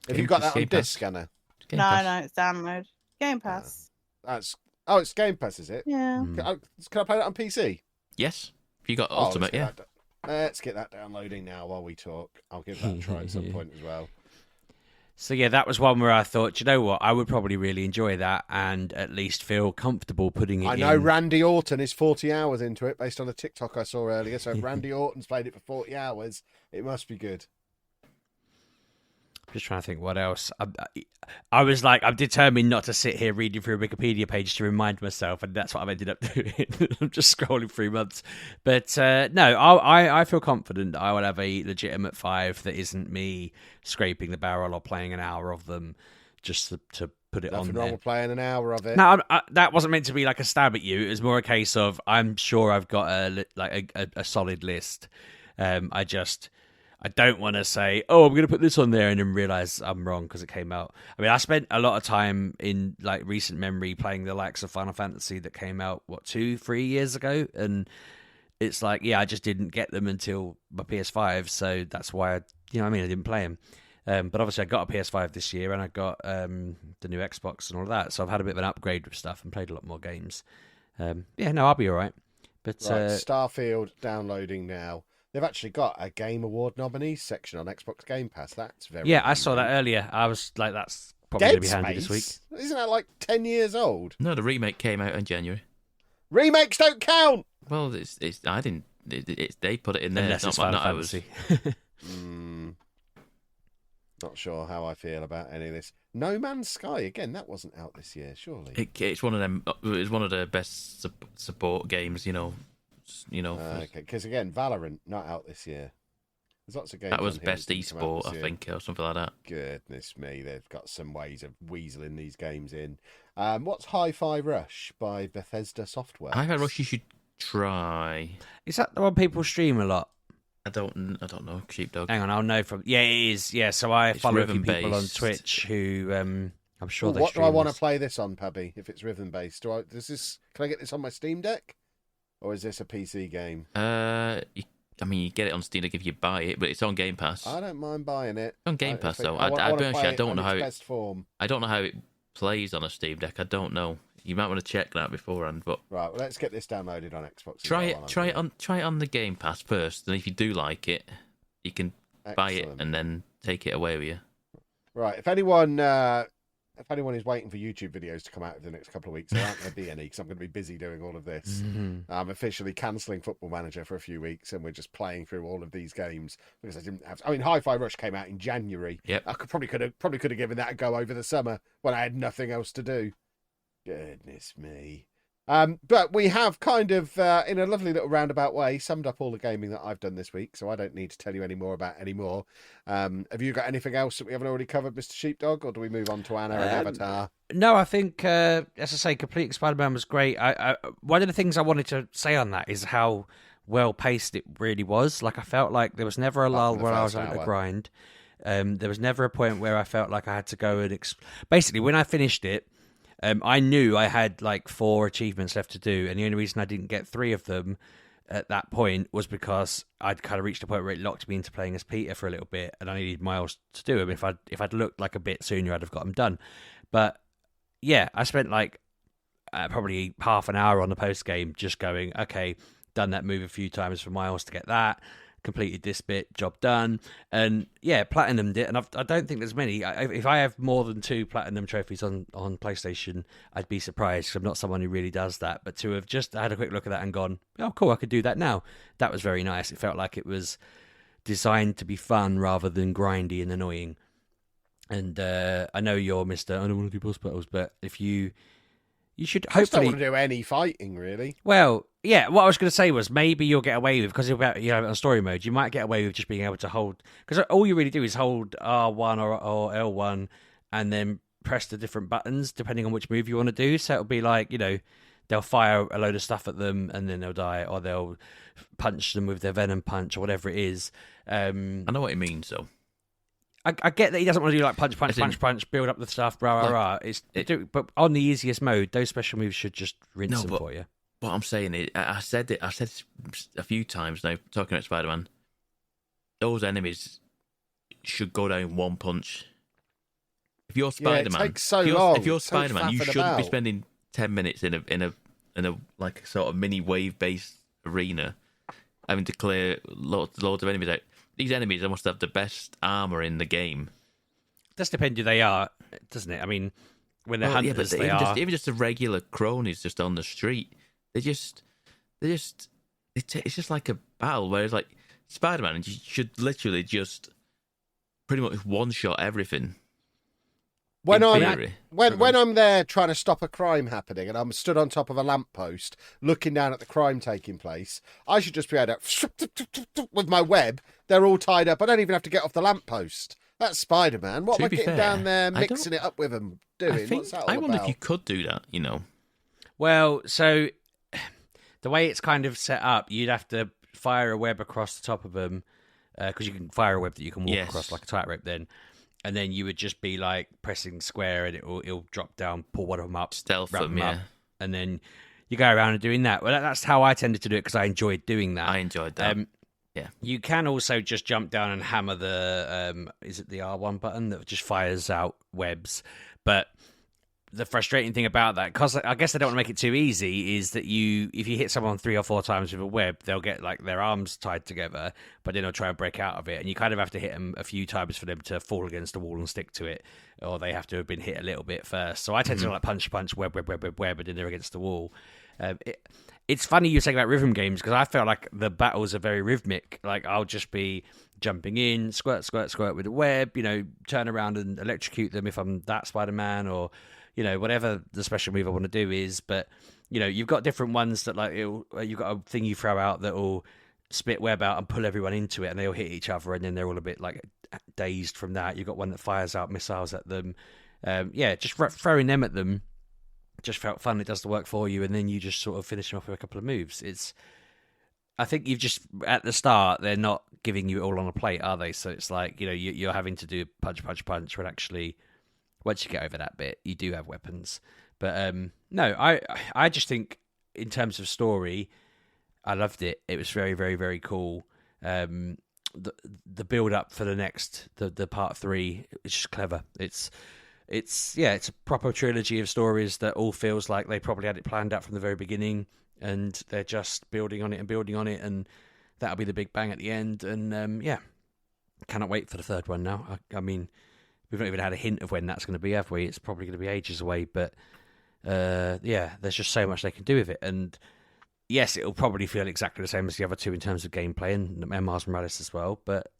Have you got that on disc, Anna? No, it's download. Game Pass. It's Game Pass, is it? Yeah. Can I play that on PC? Yes. If you got Ultimate, yeah. Let's get that downloading now while we talk. I'll give that a try at some point as well. So yeah, that was one where I thought, you know what, I would probably really enjoy that and at least feel comfortable putting it in. I know Randy Orton is 40 hours into it based on a TikTok I saw earlier. So if Randy Orton's played it for 40 hours, it must be good. Just trying to think what else. I was like, I'm determined not to sit here reading through a Wikipedia page to remind myself, and that's what I've ended up doing. I'm just scrolling through months. But no, I feel confident that I will have a legitimate 5 that isn't me scraping the barrel or playing an hour of them just to put it on there. Nothing wrong with playing an hour of it. No, that wasn't meant to be like a stab at you. It was more a case of I'm sure I've got a solid list. I don't want to say, oh, I'm going to put this on there and then realise I'm wrong because it came out. I mean, I spent a lot of time in like recent memory playing the likes of Final Fantasy that came out, 2-3 years ago? And it's like, yeah, I just didn't get them until my PS5. So that's why, I didn't play them. But obviously I got a PS5 this year and I got the new Xbox and all of that. So I've had a bit of an upgrade with stuff and played a lot more games. I'll be all right. But Starfield downloading now. They've actually got a Game Award nominees section on Xbox Game Pass. That's very Yeah, I saw that earlier. I was like, that's probably going to be handy this week. Isn't that like 10 years old? No, the remake came out in January. Remakes don't count! Well, they put it in there. Unless it's Final Fantasy. Not sure how I feel about any of this. No Man's Sky, again, that wasn't out this year, surely. It's one of them. It's one of the best support games, Okay, because again, Valorant not out this year. There's lots of games. That was best esport, I think, or something like that. Goodness me, they've got some ways of weaseling these games in. What's Hi-Fi Rush by Bethesda Software? Hi-Fi Rush, you should try. Is that the one people stream a lot? I don't know. Sheepdog. Hang on, I'll know from. Yeah, it is. Yeah, so I follow a few people on based. Twitch who I'm sure they. What do I want to this. play this on, Pubby? If it's rhythm based, can I get this on my Steam Deck? Or is this a PC game? You get it on Steam if you buy it, but it's on Game Pass. I don't mind buying it. On Game Pass, though. I don't know how best form. I don't know how it plays on a Steam Deck. I don't know. You might want to check that beforehand. But right, well, let's get this downloaded on Xbox. Try it on the Game Pass first, and if you do like it, you can buy it and then take it away with you. Right. If anyone is waiting for YouTube videos to come out over the next couple of weeks, there aren't going to be any because I'm going to be busy doing all of this. Mm-hmm. I'm officially cancelling Football Manager for a few weeks, and we're just playing through all of these games because I didn't have. I mean, Hi-Fi Rush came out in January. Yep. I could have given that a go over the summer when I had nothing else to do. Goodness me. But we have kind of, in a lovely little roundabout way, summed up all the gaming that I've done this week, so I don't need to tell you any more about any more. Have you got anything else that we haven't already covered, Mr. Sheepdog, or do we move on to Anna and Avatar? No, I think, as I say, Complete Spider-Man was great. One of the things I wanted to say on that is how well-paced it really was. Like, I felt like there was never a lull where I was having to grind. There was never a point where I felt like I had to go and... Basically, when I finished it, I knew I had like 4 achievements left to do, and the only reason I didn't get 3 of them at that point was because I'd kind of reached a point where it locked me into playing as Peter for a little bit, and I needed Miles to do them. If I'd looked like a bit sooner, I'd have got them done. But yeah, I spent like probably half an hour on the post game just going, okay, done that move a few times for Miles to get that. completed this bit, job done, and yeah, platinumed it. And I don't think there's many. If I have more than 2 platinum trophies on PlayStation, I'd be surprised, because I'm not someone who really does that. But to have just had a quick look at that and gone, oh cool, I could do that now, that was very nice. It felt like it was designed to be fun rather than grindy and annoying. And I know you're Mr. I don't want to do boss battles, but if you should hopefully... I just don't want to do any fighting, really. Well, yeah, what I was going to say was maybe you'll get away with, because you have it on story mode, you might get away with just being able to hold... Because all you really do is hold R1 or L1 and then press the different buttons depending on which move you want to do. So it'll be like, they'll fire a load of stuff at them and then they'll die, or they'll punch them with their venom punch or whatever it is. I know what it means, though. I get that he doesn't want to do like punch, build up the stuff, rah. But on the easiest mode, those special moves should just rinse them for you. What I'm saying is, I said it a few times now, talking about Spider-Man. Those enemies should go down one punch. If you're Spider-Man, it takes so long. If you're Spider-Man, you shouldn't be about. spending 10 minutes in a like a sort of mini wave-based arena, having to clear loads of enemies out. These enemies must have the best armor in the game. Does depend who they are, doesn't it? I mean, when they're hunters, even just the regular cronies just on the street, it's just like a battle where it's like Spider-Man, and you should literally just pretty much one-shot everything. When I'm there trying to stop a crime happening and I'm stood on top of a lamppost looking down at the crime taking place, I should just be able to, with my web, they're all tied up. I don't even have to get off the lamppost. That's Spider-Man. What am I getting down there mixing it up with them doing? What's that all I wonder about? if you could do that, Well, so the way it's kind of set up, you'd have to fire a web across the top of them, because you can fire a web that you can walk across like a tightrope then. And then you would just be like pressing square and it'll drop down, pull one of them up, stealth them, up, and then you go around and doing that. Well, that's how I tended to do it, because I enjoyed doing that. I enjoyed that. Yeah. You can also just jump down and hammer the is it the R1 button that just fires out webs? But the frustrating thing about that, because I guess they don't want to make it too easy, is that if you hit someone 3 or 4 times with a web, they'll get like their arms tied together, but then they'll try and break out of it, and you kind of have to hit them a few times for them to fall against the wall and stick to it, or they have to have been hit a little bit first. So I tend to like punch, web, and then they're against the wall. It's funny you say about rhythm games, because I felt like the battles are very rhythmic. Like I'll just be jumping in, squirt with a web, turn around and electrocute them if I'm that Spider-Man, or whatever the special move I want to do is. But you've got different ones that like you've got a thing you throw out that will spit web out and pull everyone into it, and they all hit each other, and then they're all a bit like dazed from that. You've got one that fires out missiles at them. Just throwing them at them just felt fun. It does the work for you, and then you just sort of finish them off with a couple of moves. I think you've just at the start they're not giving you it all on a plate, are they? So it's like you're having to do punch, when actually once you get over that bit, you do have weapons. But no, I just think in terms of story, I loved it. It was very, very, very cool. The build up for the next the part 3 is just clever. It's a proper trilogy of stories that all feels like they probably had it planned out from the very beginning, and they're just building on it, and that'll be the big bang at the end. And cannot wait for the third one now. I mean, we've not even had a hint of when that's going to be, have we? It's probably going to be ages away, but there's just so much they can do with it. And yes, it'll probably feel exactly the same as the other 2 in terms of gameplay, and Miles Morales as well, but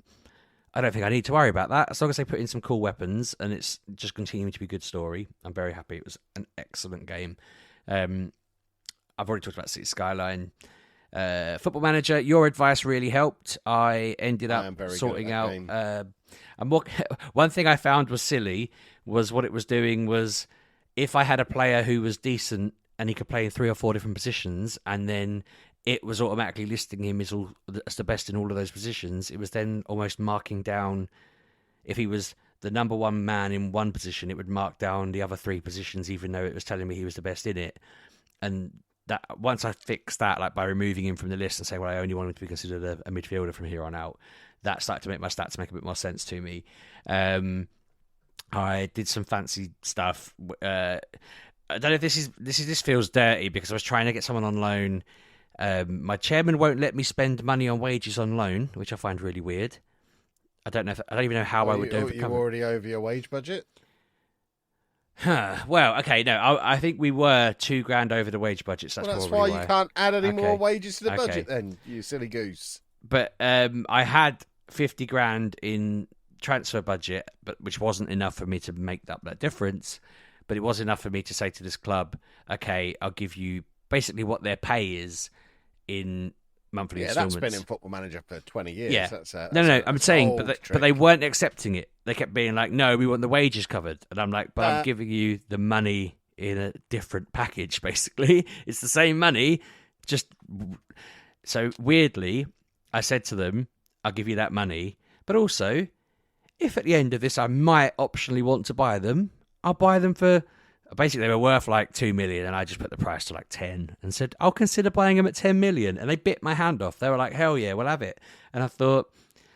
I don't think I need to worry about that. As long as they put in some cool weapons and it's just continuing to be a good story, I'm very happy. It was an excellent game. I've already talked about City Skyline. Football Manager, your advice really helped. I ended up sorting out... one thing I found was silly was what it was doing was if I had a player who was decent and he could play in 3 or 4 different positions, and then it was automatically listing him as the best in all of those positions, it was then almost marking down, if he was the number 1 man in one position, it would mark down the other 3 positions, even though it was telling me he was the best in it. And that once I fixed that, like by removing him from the list and saying, well, I only want him to be considered a midfielder from here on out, that started to make my stats make a bit more sense to me. I did some fancy stuff. I don't know if this feels dirty, because I was trying to get someone on loan, My chairman won't let me spend money on wages on loan, which I find really weird. I don't even know how I would overcome you already over your wage budget? Well, okay, no, I think we were $2,000 over the wage budget. So that's why you can't add any more Okay. wages to the Okay. budget then, you silly goose. But I had 50 grand in transfer budget, but which wasn't enough for me to make up that difference. But it was enough for me to say to this club, okay, I'll give you basically what their pay is in monthly installments. That's been in Football Manager for 20 years. Yeah. No, I'm saying, but they weren't accepting it. They kept being like, no, we want the wages covered. And I'm like, but I'm giving you the money in a different package, basically. It's the same money, just... So weirdly, I said to them, I'll give you that money, but also, if at the end of this I might optionally want to buy them, I'll buy them for... Basically, they were worth like 2 million, and I just put the price to like 10 and said, I'll consider buying them at 10 million. And they bit my hand off. They were like, hell yeah, we'll have it. And I thought,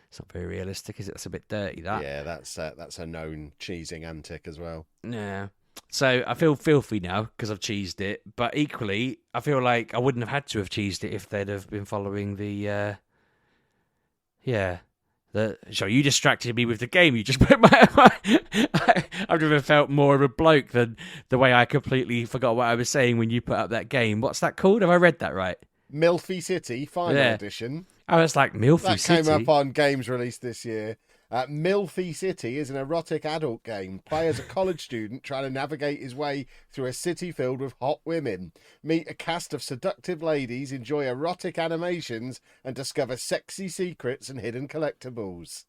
it's not very realistic, is it? That's a bit dirty, that. Yeah, that's a known cheesing antic as well. Yeah. So I feel filthy now because I've cheesed it. But equally, I feel like I wouldn't have had to have cheesed it if they'd have been following the... So you distracted me with the game. You just put I've never felt more of a bloke than the way I completely forgot what I was saying when you put up that game. What's that called? Have I read that right? Milfy City Final Edition. I was like, Milfy City? That came up on games released this year. Milfy City is an erotic adult game. Play as a college student trying to navigate his way through a city filled with hot women. Meet a cast of seductive ladies, enjoy erotic animations, and discover sexy secrets and hidden collectibles.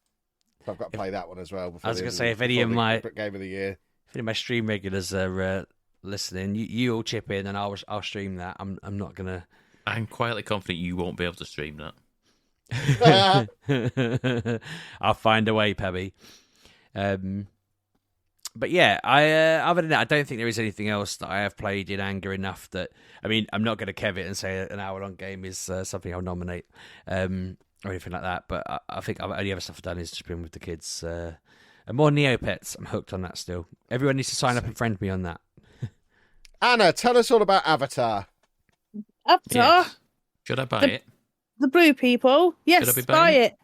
So I've got to play that one as well. I was going to say, if any of my game of the year, if any of my stream regulars are listening, you all chip in, and I'll stream that. I'm not going to. I'm quietly confident you won't be able to stream that. I'll find a way, Pebby. But yeah, other than that, I don't think there is anything else that I have played in anger enough that... I mean, I'm not going to kev it and say an hour-long game is something I'll nominate or anything like that, but I think the only other stuff I've done is just been with the kids. And more Neopets. I'm hooked on that still. Everyone needs to sign up and friend me on that. Anna, tell us all about Avatar. Avatar? Yes. Should I buy it? The blue people. Yes, buy it.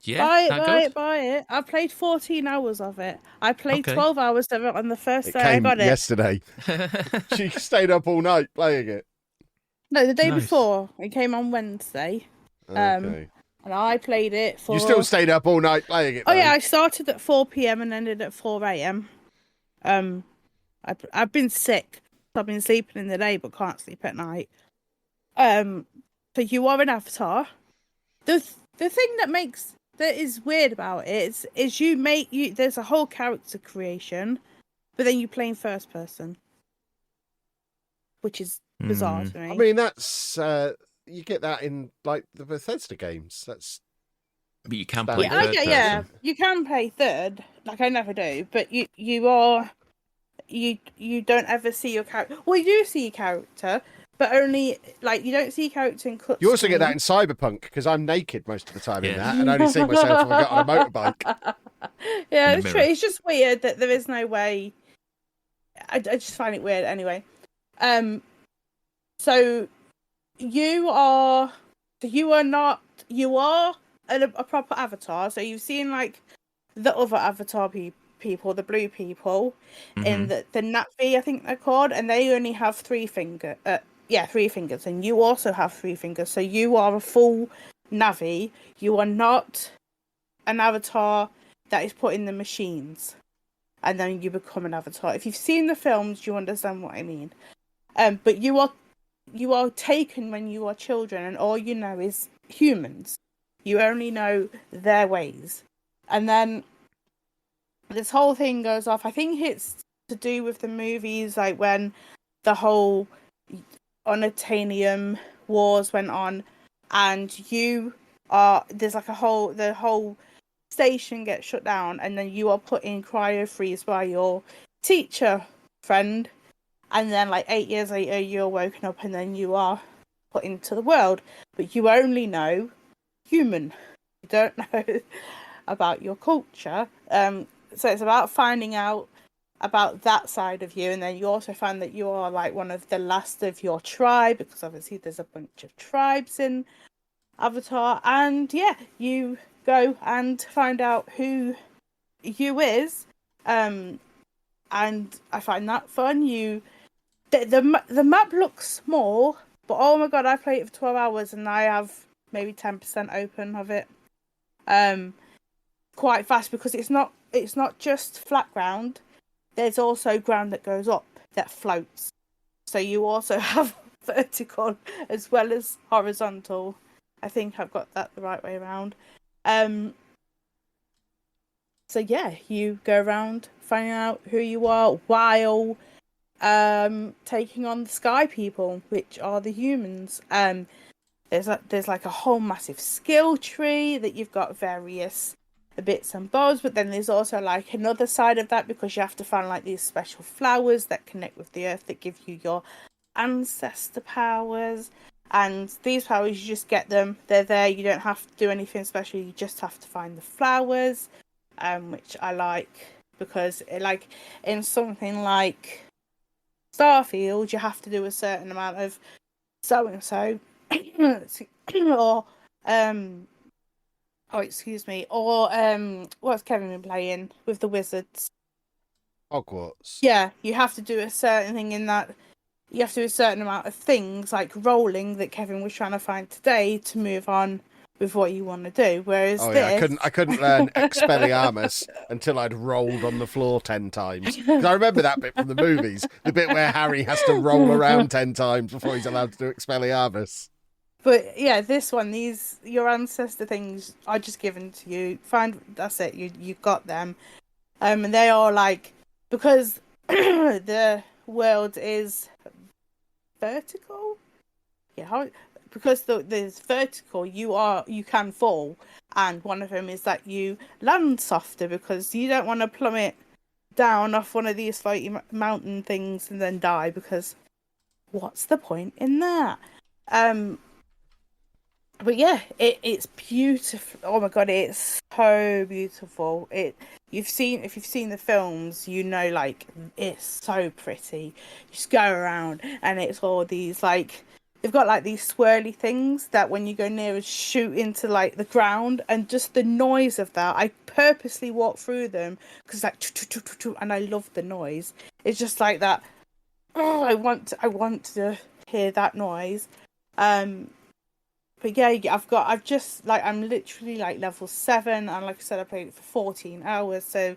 Yeah, buy it. I played 14 hours of it. I played 12 hours of it on the first day I came got it. Yesterday. She stayed up all night playing it. No, the day before. It came on Wednesday. Okay. And I played it for... You still stayed up all night playing it, though? Oh, yeah, I started at 4 p.m. and ended at 4 a.m. I've been sick. I've been sleeping in the day, but can't sleep at night. So you are an avatar. The thing that is weird about it is there's a whole character creation, but then you play in first person, which is bizarre to me. I mean, that's you get that in like the Bethesda games. But you can play third person. Yeah, you can play third. Like I never do, but you don't ever see your character. Well, you do see your character. But only, like, you don't see your character in cutscenes. You also get that in Cyberpunk, because I'm naked most of the time in that, and only see myself if I get on a motorbike. Yeah, it's true. It's just weird that there is no way... I just find it weird anyway. So, you are a proper avatar. So you've seen, like, the other avatar people, the blue people, in the Navi, I think they're called, and they only have 3 fingers. 3 fingers, and you also have 3 fingers. So you are a full Navi. You are not an avatar that is put in the machines, and then you become an avatar. If you've seen the films, you understand what I mean. But you are taken when you are children, and all you know is humans. You only know their ways, and then this whole thing goes off. I think it's to do with the movies, like when the whole unobtainium wars went on, and there's like the whole station gets shut down, and then you are put in cryo freeze by your teacher friend, and then like 8 years later you're woken up, and then you are put into the world, but you only know human. You don't know about your culture. So it's about finding out about that side of you, and then you also find that you are like one of the last of your tribe, because obviously there's a bunch of tribes in Avatar, and yeah, you go and find out who you is, and I find that fun. The map looks small, but oh my god, I played it for 12 hours and I have maybe 10% open of it. Quite fast, because it's not just flat ground. There's also ground that goes up that floats. So you also have vertical as well as horizontal. I think I've got that the right way around. So yeah, you go around finding out who you are while taking on the sky people, which are the humans. There's like a whole massive skill tree that you've got various bits and bobs, but then there's also like another side of that, because you have to find like these special flowers that connect with the earth that give you your ancestor powers. And these powers, you just get them, they're there, you don't have to do anything special, you just have to find the flowers, which I like, because like in something like Starfield, you have to do a certain amount of so and so, or what's Kevin been playing with the wizards? Hogwarts. Yeah, you have to do a certain thing in that. You have to do a certain amount of things, like rolling, that Kevin was trying to find today to move on with what you want to do. Whereas I couldn't learn Expelliarmus until I'd rolled on the floor 10 times. Because I remember that bit from the movies, the bit where Harry has to roll around 10 times before he's allowed to do Expelliarmus. But yeah, this one, your ancestor things are just given to you. That's it. You got them, and they are like, because the world is vertical. Yeah, because there's vertical, you can fall, and one of them is that you land softer, because you don't want to plummet down off one of these floaty mountain things and then die, because what's the point in that? But yeah, it's beautiful. Oh my god, it's so beautiful. If you've seen the films, you know, like, it's so pretty. You just go around and it's all these, like, they've got like these swirly things that when you go near it shoot into like the ground, and just the noise of that. I purposely walk through them because like, and I love the noise. It's just like that. Oh, I want to hear that noise. But yeah, I'm literally like level 7, and like I said, I played it for 14 hours, so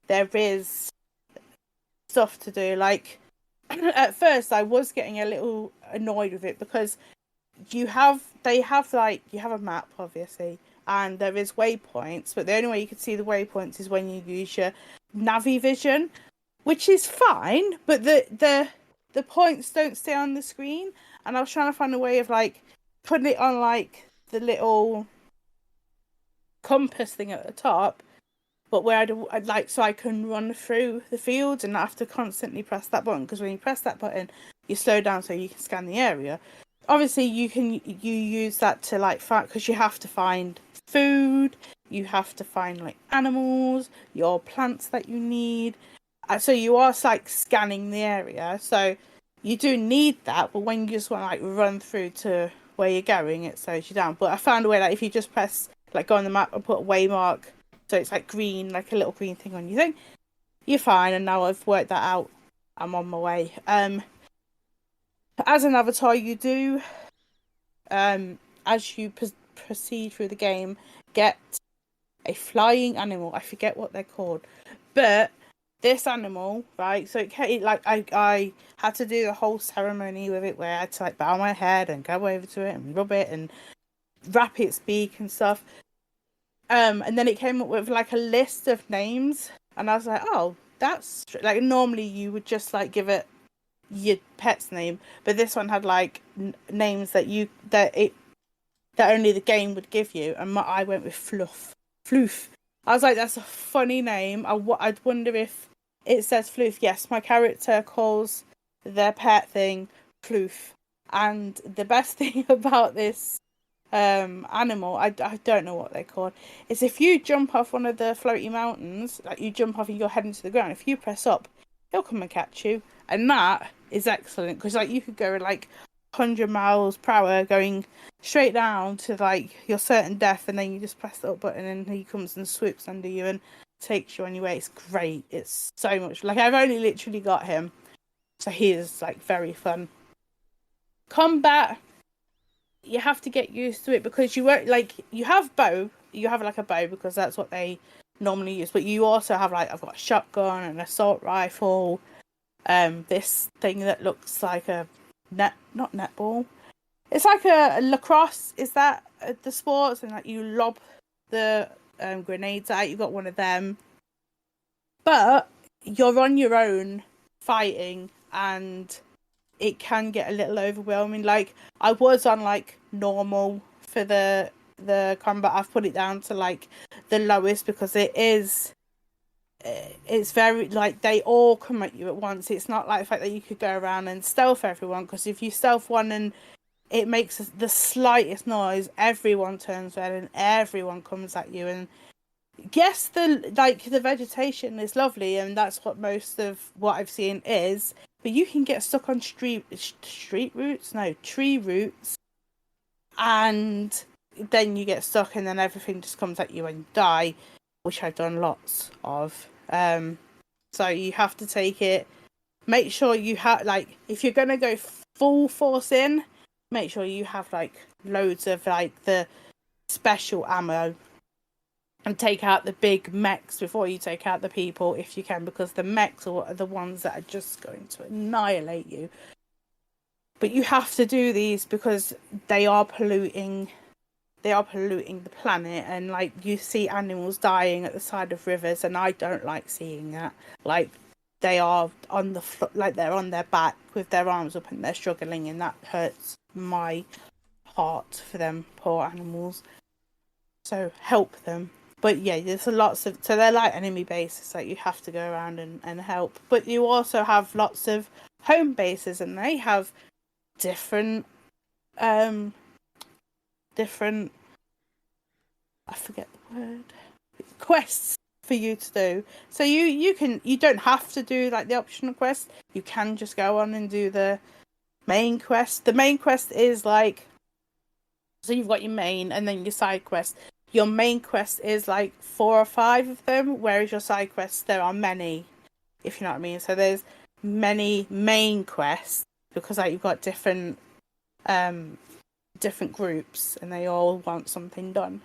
there is stuff to do. Like, at first I was getting a little annoyed with it, because you have a map, obviously, and there is waypoints, but the only way you can see the waypoints is when you use your Navi vision, which is fine, but the points don't stay on the screen, and I was trying to find a way of like putting it on like the little compass thing at the top, but where I'd like, so I can run through the fields and not have to constantly press that button, because when you press that button you slow down so you can scan the area. Obviously you use that to like find, because you have to find food, you have to find like animals, your plants that you need, so you are like scanning the area, so you do need that. But when you just want to like run through to where you're going, it slows you down. But I found a way that if you just press, like, go on the map and put a waymark, so it's like green, like a little green thing on your thing, you're fine. And now I've worked that out, I'm on my way. As an avatar, you do, as you proceed through the game, get a flying animal. I forget what they're called, but this animal, right? So it like I had to do the whole ceremony with it, where I had to like bow my head and go over to it and rub it and wrap its beak and stuff. And then it came up with like a list of names, and I was like, oh, that's like, normally you would just like give it your pet's name, but this one had like names that only the game would give you, and I went with Floof. I was like, that's a funny name. I'd wonder if it says Floof. Yes, my character calls their pet thing Floof. And the best thing about this animal, I don't know what they're called, is if you jump off one of the floaty mountains, like you jump off and you're heading to the ground, if you press up, he'll come and catch you. And that is excellent because like you could go like 100 miles per hour going straight down to like your certain death, and then you just press the up button and he comes and swoops under you and takes you on your way. It's great. It's so much like I've only literally got him, so he is like very fun. Combat, you have to get used to it because you won't like you have like a bow because that's what they normally use, but you also have like I've got a shotgun, an assault rifle, this thing that looks like a not netball. It's like a lacrosse. Is that the sports? And like you lob the grenades out. You've got one of them, but you're on your own fighting, and it can get a little overwhelming. Like I was on like normal for the combat. I've put it down to like the lowest because it's very like they all come at you at once. It's not like the fact that you could go around and stealth everyone, because if you stealth one and it makes the slightest noise, everyone turns red and everyone comes at you. And yes, the vegetation is lovely, and that's what most of what I've seen is. But you can get stuck on tree roots, and then you get stuck, and then everything just comes at you and you die, which I've done lots of. So you have to take it. Make sure you have like if you're gonna go full force in, make sure you have like loads of like the special ammo. And take out the big mechs before you take out the people, if you can, because the mechs are the ones that are just going to annihilate you. But you have to do these because they are polluting. They are polluting the planet, and like you see animals dying at the side of rivers, and I don't like seeing that. Like they are on the like they're on their back with their arms up, and they're struggling, and that hurts my heart for them poor animals. So help them. But yeah, there's lots of... So they're like enemy bases that you have to go around and help. But you also have lots of home bases, and they have different... I forget the word. Quests for you to do. So you don't have to do like the optional quest. You can just go on and do the main quest. The main quest is like... So you've got your main and then your side quest. Your main quest is like 4 or 5 of them, whereas your side quests, there are many, if you know what I mean. So there's many main quests because like you've got different groups and they all want something done.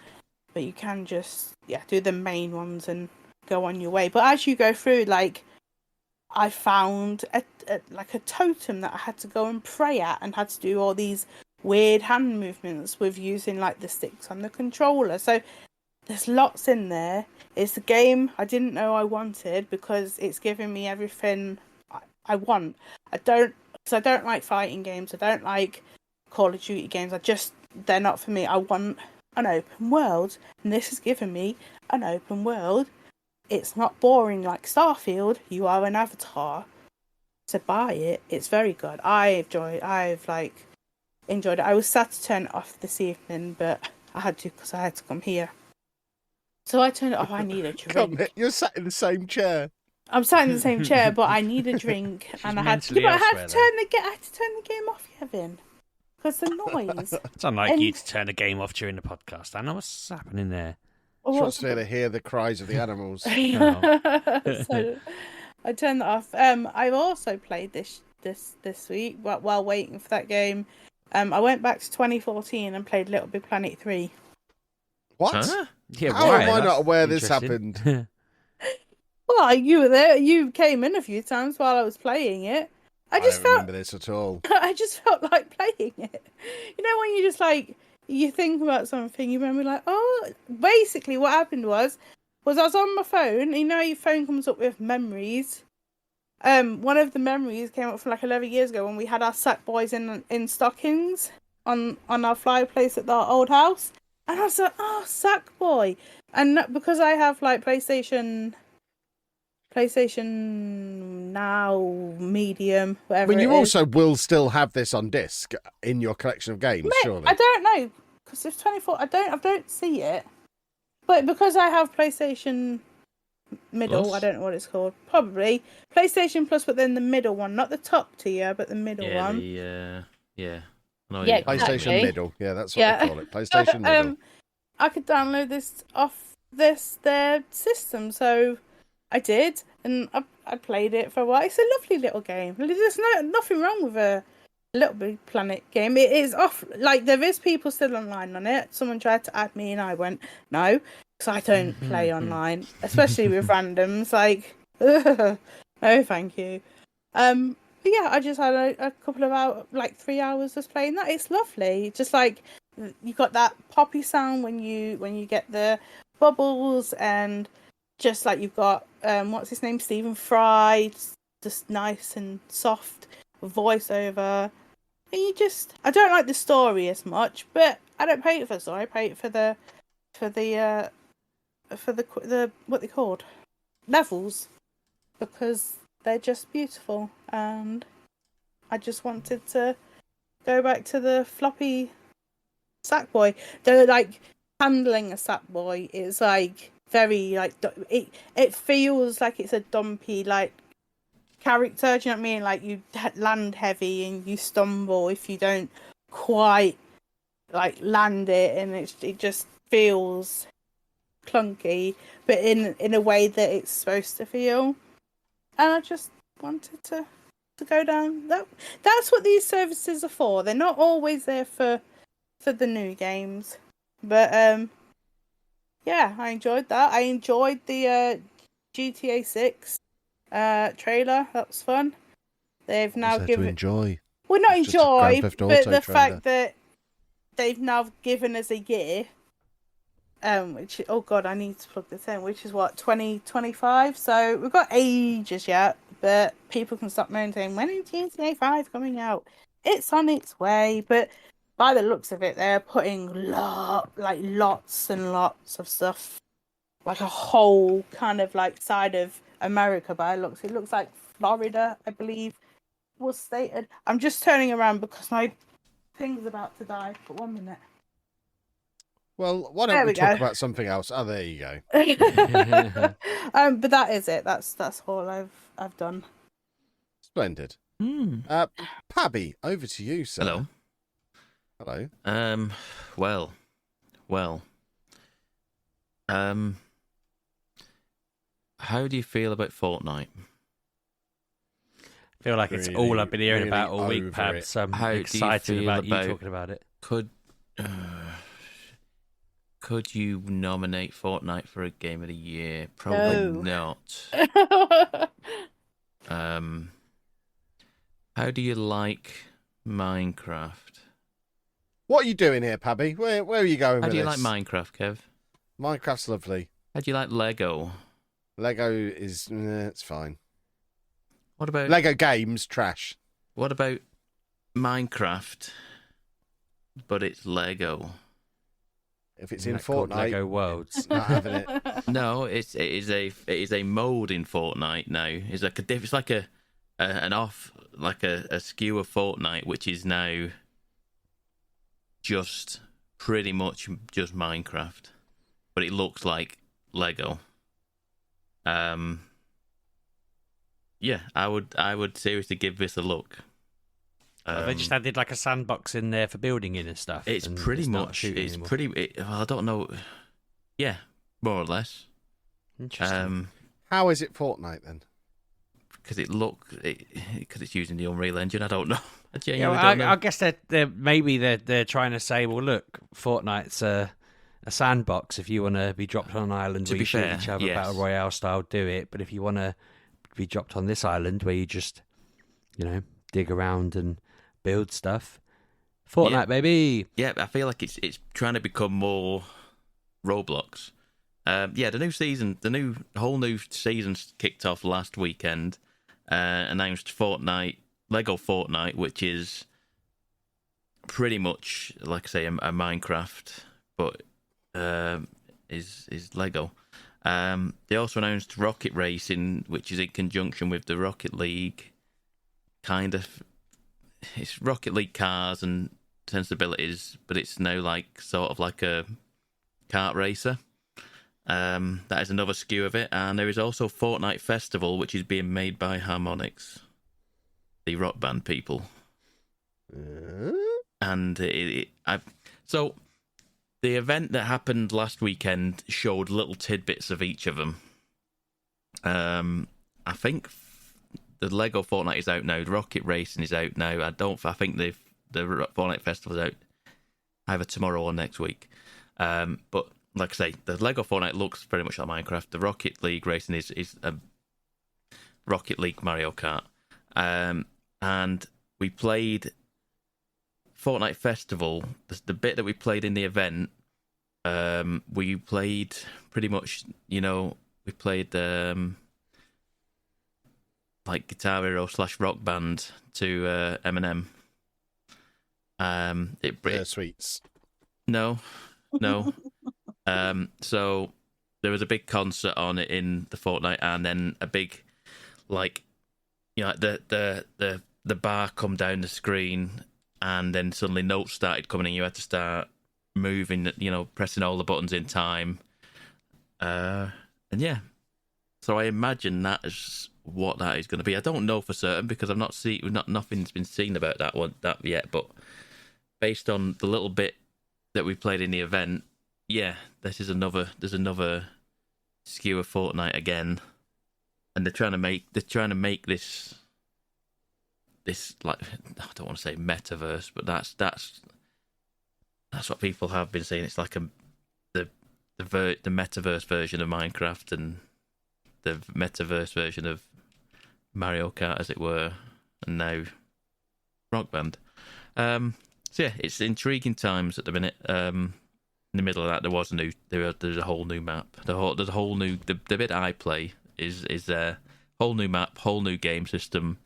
But you can just do the main ones and go on your way. But as you go through, like I found a totem that I had to go and pray at, and had to do all these weird hand movements with using like the sticks on the controller. So there's lots in there. It's a game I didn't know I wanted because it's giving me everything I want. I don't like fighting games. I don't like Call of Duty games. They're not for me. I want an open world, and this has given me an open world. It's not boring like Starfield. You are an avatar. So buy it. It's very good. I've enjoyed it. I was sad to turn it off this evening, but I had to because I had to come here. So I turned it off. I need a drink. You're sat in the same chair. I'm sat in the same chair, but I need a drink, and I had to turn the game off, Kevin, because the noise. It's unlike you to turn the game off during the podcast. I know what's happening there. She wants to be able to hear the cries of the animals. So I turned that off. I've also played this week, but while waiting for that game. I went back to 2014 and played Little Big Planet 3. What? Huh? Yeah, how why? am I not aware this happened? Well, you were there. You came in a few times while I was playing it. I don't remember this at all. I just felt like playing it. You know when you just like you think about something, you remember like, oh, basically what happened was I was on my phone. You know, your phone comes up with memories. One of the memories came up from like 11 years ago when we had our sack boys in stockings on our fireplace at our old house, and I was like, oh, sack boy. And because I have like PlayStation Now, Medium, whatever. I mean, you also will still have this on disc in your collection of games, surely. I don't know because it's 24. I don't see it, but because I have PlayStation middle. Plus? I don't know what it's called. Probably PlayStation Plus, but then the middle one, not the top tier, but the middle Yeah, one. yeah. Yeah, PlayStation exactly. Middle. Yeah, that's what they call it. PlayStation Middle. I could download this off their system, so I did, and I played it for a while. It's a lovely little game. There's nothing wrong with a Little Big Planet game. It is off. Like, there is people still online on it. Someone tried to add me, and I went no, because I don't play online, especially with randoms. Like, no, thank you. But yeah, I just had a couple of hours, like 3 hours, just playing that. It's lovely. Just like you got that poppy sound when you get the bubbles, and just like you've got what's his name, Stephen Fry, just nice and soft voiceover. And I don't like the story as much, but I don't pay it for the story. I pay it for the what they called levels, because they're just beautiful, and I just wanted to go back to the floppy Sackboy. They're like handling a Sackboy is like very like it feels like it's a dumpy like character. Do you know what I mean? Like you land heavy and you stumble if you don't quite like land it, and it just feels clunky, but in a way that it's supposed to feel. And I just wanted to go down that's what these services are for. They're not always there for the new games, but yeah, I enjoyed that. I enjoyed the GTA 6 trailer. That was fun. They've now given to enjoy. Well, not It's just a Grand enjoy, Theft but Auto the trailer. fact that they've now given us a year, which, oh god, I need to plug this in, which is what, 2025? So we've got ages yet, but people can stop moaning saying, when is GTA 5 coming out? It's on its way, but by the looks of it, they're putting lots and lots of stuff, like a whole kind of like side of America by looks. It looks like Florida, I believe, was stated. I'm just turning around because my thing's about to die. For 1 minute. Well, why There don't we we talk go. about something else? Oh, there you go. But that is it. That's all I've done. Splendid. Pabby, over to you, sir. Hello. Hello. Well. How do you feel about Fortnite? I feel like it's Really, all I've been hearing really about all week, over Pab. it. So I'm How do you excited feel about you about- talking about it. Could you nominate Fortnite for a game of the year? Probably No. not. How do you like Minecraft? What are you doing here, Pabby? Where are you going How with do you this? like Minecraft, Kev? Minecraft's lovely. How do you like Lego? Lego is it's fine. What about Lego games trash. What about Minecraft, but it's Lego? If it's Isn't in that called Fortnite, Lego Worlds. not having it. No, it is a mode in Fortnite now. It's like a skew of Fortnite, which is now just pretty much just Minecraft, but it looks like Lego. Yeah, I would seriously give this a look. They just added like a sandbox in there for building in and stuff. It's and pretty not much. shooting It's anymore. pretty. I don't know. Yeah, more or less. Interesting. How is it Fortnite then? Because because it's using the Unreal Engine. I don't know. I Yeah, genuinely well, don't know. I guess they're trying to say, well, look, Fortnite's a sandbox. If you want to be dropped on an island To where be you shoot fair, each other yes. battle royale style, do it. But if you want to be dropped on this island where you just, dig around and build stuff, Fortnite, Yeah. baby. Yeah, I feel like it's trying to become more Roblox. The whole new season kicked off last weekend. Announced Fortnite, Lego Fortnite, which is pretty much like I say a Minecraft, but is Lego. They also announced Rocket Racing, which is in conjunction with the Rocket League. Kind of, it's Rocket League cars and sensibilities, but it's now like sort of like a kart racer. That is another skew of it. And there is also Fortnite Festival, which is being made by Harmonix, the rock band people. And so the event that happened last weekend showed little tidbits of each of them. I think the Lego Fortnite is out now. The Rocket Racing is out now. I think the Fortnite Festival is out either tomorrow or next week. But like I say, the Lego Fortnite looks very much like Minecraft. The Rocket League Racing is a Rocket League Mario Kart. And we played Fortnite Festival. The bit that we played in the event, we played pretty much, we played like Guitar Hero / Rock Band to Eminem. Sweets. No. So there was a big concert on it in the Fortnite, and then a big, the bar come down the screen, and then suddenly notes started coming in. You had to start moving, pressing all the buttons in time. And yeah, so I imagine that is what that is going to be. I don't know for certain because nothing's been seen about that yet. But based on the little bit that we played in the event, yeah, there's another skew of Fortnite again, and they're trying to make this like, I don't want to say metaverse, but that's what people have been saying. It's like the metaverse version of Minecraft and the metaverse version of Mario Kart, as it were, and now Rock Band. So yeah, it's intriguing times at the minute. In the middle of that, there's a whole new map. There's a whole new the bit I play is a whole new map, whole new game system,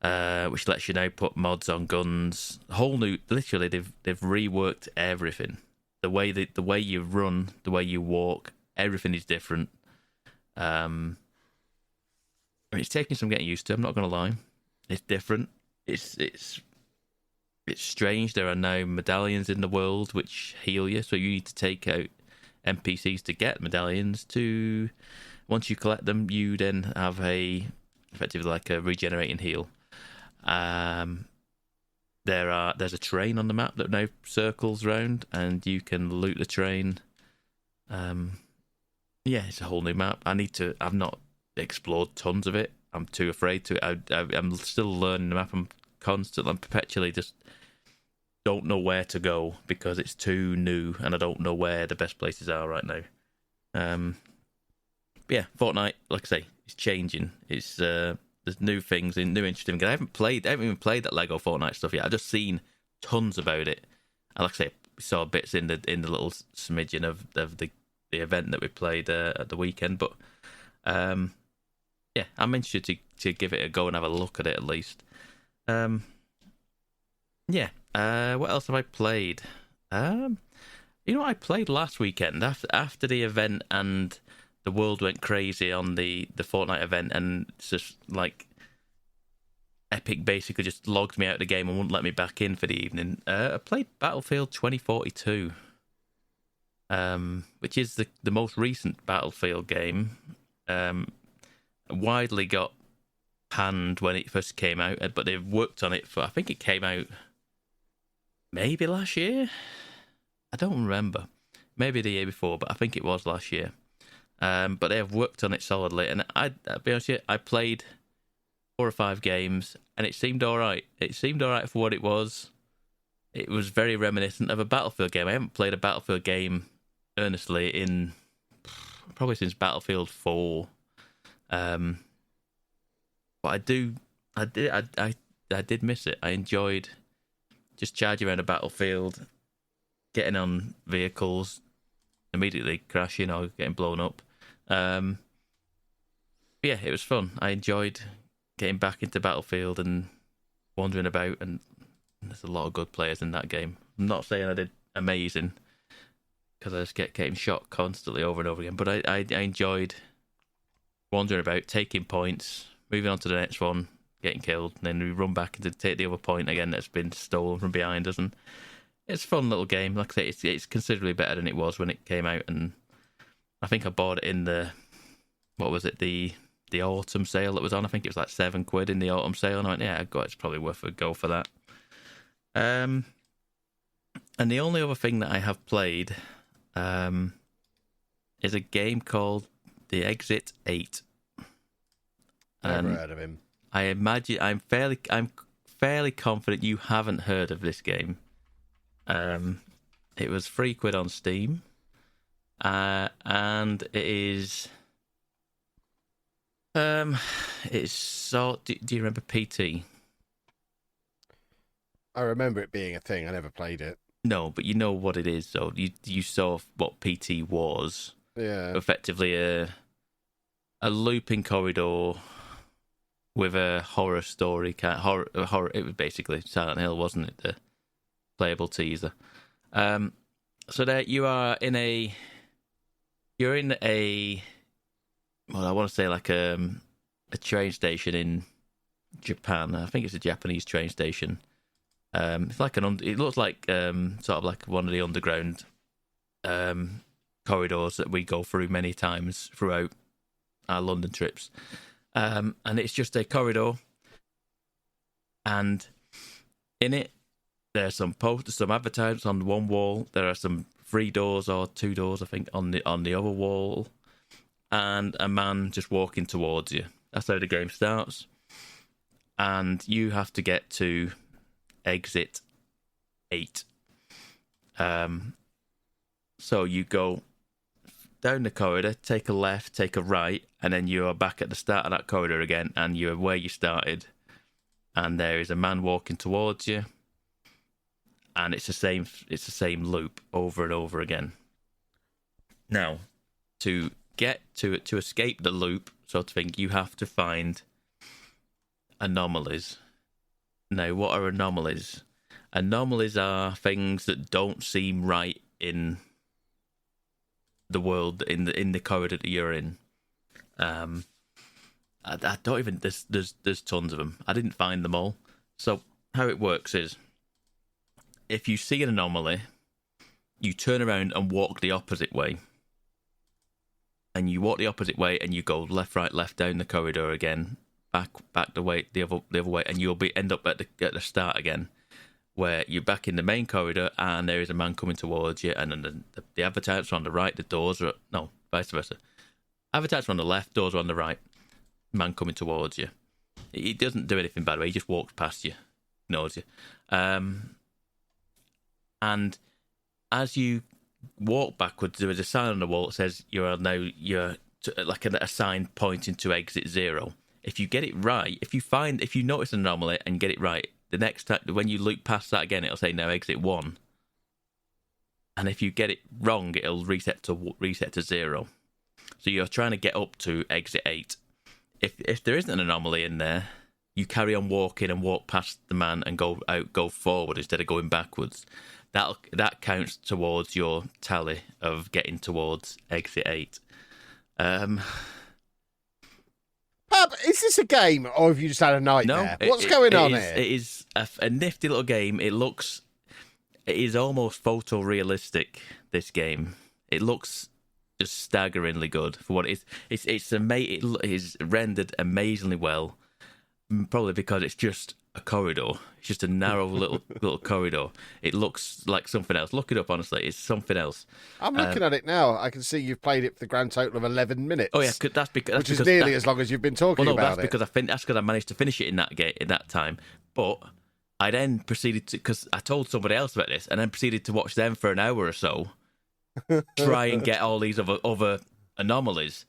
which lets you now put mods on guns. Literally, they've reworked everything. The way you run, the way you walk, everything is different. It's taking some getting used to. I'm not going to lie, it's different. It's strange. There are now medallions in the world which heal you, so you need to take out NPCs to get medallions. Once you collect them, you then have effectively like a regenerating heal. There's a train on the map that now circles round, and you can loot the train. It's a whole new map. I've not explored tons of it. I'm too afraid to. I'm still learning the map. I'm perpetually just don't know where to go because it's too new, and I don't know where the best places are right now. Fortnite, like I say, it's changing. It's there's new things and new interesting. I haven't even played that Lego Fortnite stuff yet. I've just seen tons about it. And like I say, we saw bits in the little smidgen of the event that we played at the weekend. But I'm interested to give it a go and have a look at it at least. What else have I played? I played last weekend after the event, and the world went crazy on the Fortnite event, and it's just like Epic basically just logged me out of the game and wouldn't let me back in for the evening. I played Battlefield 2042, which is the most recent Battlefield game. Widely got panned when it first came out, but they've worked on it I think it came out maybe last year. I don't remember. Maybe the year before, but I think it was last year. But they have worked on it solidly, and I'll be honest with you, I played 4 or 5 games, and it seemed alright. It seemed alright for what it was. It was very reminiscent of a Battlefield game. I haven't played a Battlefield game earnestly in probably since Battlefield 4. But I did miss it. I enjoyed just charging around a battlefield, getting on vehicles, immediately crashing or getting blown up. It was fun. I enjoyed getting back into Battlefield and wandering about, and there's a lot of good players in that game. I'm not saying I did amazing, because I just kept getting shot constantly over and over again, but I enjoyed wandering about, taking points, moving on to the next one, getting killed, and then we run back to take the other point again that's been stolen from behind us. And it's a fun little game. Like I say, it's considerably better than it was when it came out, and I think I bought it in the, what was it, the autumn sale that was on. I think it was like £7 in the autumn sale. And I went, yeah, it's probably worth a go for that. And the only other thing that I have played is a game called The Exit 8. Never heard of him. I imagine I'm fairly confident you haven't heard of this game. It was £3 on Steam, and it is. It's so. Do you remember PT? I remember it being a thing. I never played it. No, but you know what it is. So you saw what PT was. Yeah. Effectively a looping corridor with a horror story. Horror. It was basically Silent Hill, wasn't it? The playable teaser. So there you are You're in a. Well, I want to say like a train station in Japan. I think it's a Japanese train station. It's like it looks like sort of like one of the underground corridors that we go through many times throughout our London trips. And it's just a corridor, and in it there's some posters, some advertisements on one wall. There are some 3 doors or 2 doors, I think, on the other wall, and a man just walking towards you. That's how the game starts, and you have to get to exit 8. So you go down the corridor, take a left, take a right, and then you are back at the start of that corridor again, and you're where you started. And there is a man walking towards you, and it's the same loop over and over again. Now, to get to escape the loop, sort of thing, you have to find anomalies. Now, what are anomalies? Anomalies are things that don't seem right in the world, in the corridor that you're in. I don't even. There's tons of them. I didn't find them all. So how it works is, if you see an anomaly, you turn around and walk the opposite way. And you walk the opposite way, and you go left, right, left down the corridor again, back the other way, and you'll end up at the start again, where you're back in the main corridor, and there is a man coming towards you, and then the advertisements are on the right, the doors are no, vice versa. Advertisements are on the left, doors are on the right. Man coming towards you. He doesn't do anything, by the way. He just walks past you, ignores you, and as you walk backwards, there is a sign on the wall that says you're like an assigned point into exit 0. If you get it right, if you notice an anomaly and get it right, the next time when you loop past that again, it'll say now exit 1. And if you get it wrong, it'll reset to 0. So you're trying to get up to exit 8. If there isn't an anomaly in there, you carry on walking and walk past the man and go forward instead of going backwards. That counts towards your tally of getting towards exit 8. Pab, is this a game, or have you just had a nightmare? No, What's going on here? It is a nifty little game. It is almost photorealistic, this game. It looks just staggeringly good for what it is. It is rendered amazingly well, probably because it's just a corridor. It's just a narrow little corridor. It looks like something else. Look it up, honestly. It's something else. I'm looking at it now. I can see you've played it for the grand total of 11 minutes. Oh yeah, that's because which is nearly as long as you've been talking about it. That's because I managed to finish it in that time. But I then proceeded to, because I told somebody else about this, and then proceeded to watch them for an hour or so, try and get all these other anomalies.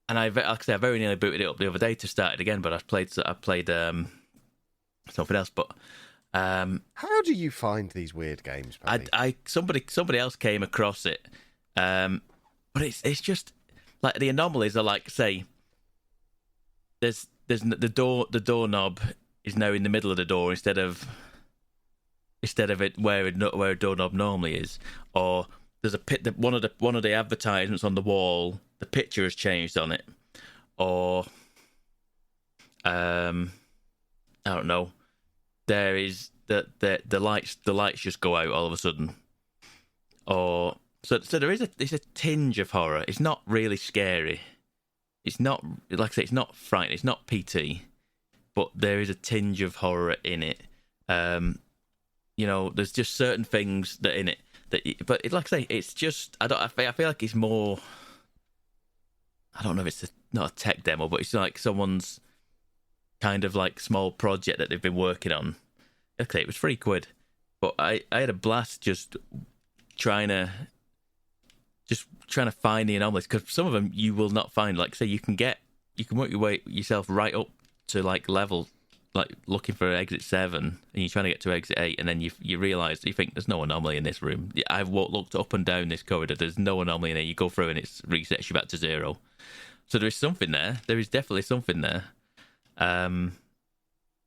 And I very nearly booted it up the other day to start it again, but I played something else. But how do you find these weird games, Paddy? Somebody else came across it, but it's just like the anomalies are like, say, there's the doorknob is now in the middle of the door instead of it where a doorknob normally is, or there's one of the advertisements on the wall, the picture has changed on it, or I don't know, there is the lights just go out all of a sudden, or So there's a tinge of horror. It's not really scary. It's not, like I say, it's not frightening. It's not PT, but there is a tinge of horror in it. There's just certain things that in it but like I say, it's just I feel like it's more. I don't know if it's not a tech demo, but it's like someone's kind of like small project that they've been working on. Okay, it was £3, but I had a blast just trying to find the anomalies, because some of them you will not find. Like, say, you can work your way yourself right up to like level, like looking for exit 7, and you're trying to get to exit 8, and then you realise, you think there's no anomaly in this room. I've looked up and down this corridor, there's no anomaly in it. You go through and it resets you back to 0. So there is something there. There is definitely something there.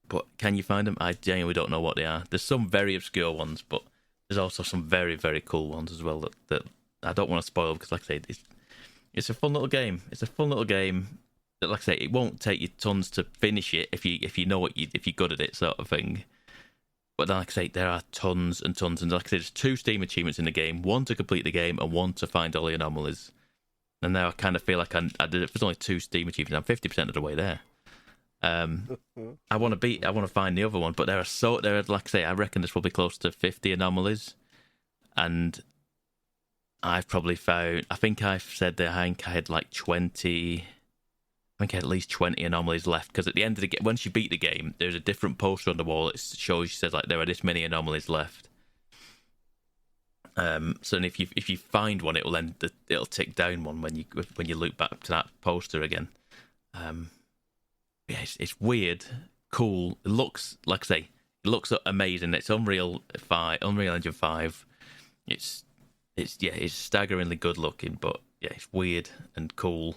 But can you find them? I genuinely don't know what they are. There's some very obscure ones, but there's also some very, very cool ones as well that I don't want to spoil, because, like I say, it's a fun little game. It's a fun little game that, like I say, it won't take you tons to finish it if you know if you're good at it, sort of thing. But then, like I say, there are tons and tons, and like I say, there's 2 Steam achievements in the game: one to complete the game and one to find all the anomalies. And now I kind of feel like I did. If there's only 2 Steam achievements, I'm 50% of the way there. I want to find the other one, but there are, like I say, I reckon there's probably close to 50 anomalies, and I've probably found, I think I've said that I had like 20, I think I had at least 20 anomalies left, because at the end of the game, once you beat the game, there's a different poster on the wall that says like there are this many anomalies left. So if you find one, it'll tick down one when you loop back to that poster again. Yeah, it's weird, cool. It looks, like I say, it looks amazing. It's Unreal Engine 5. It's staggeringly good looking, but yeah, it's weird and cool.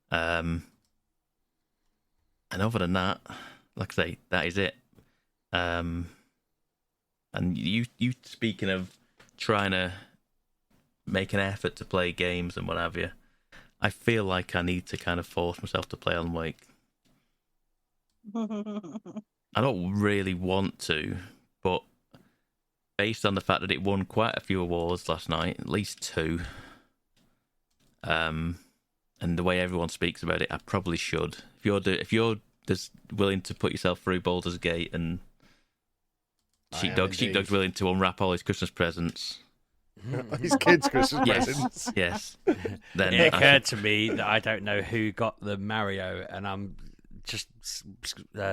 And other than that, like I say, that is it. And you speaking of trying to make an effort to play games and what have you, I feel like I need to kind of force myself to play Alan Wake. I don't really want to, but based on the fact that it won quite a few awards last night, at least 2, and the way everyone speaks about it, I probably should. If you're just willing to put yourself through Baldur's Gate, and Sheepdog's willing to unwrap all his Christmas presents. His kids' Christmas presents. Yes. Then it occurred to me that I don't know who got the Mario, and I'm just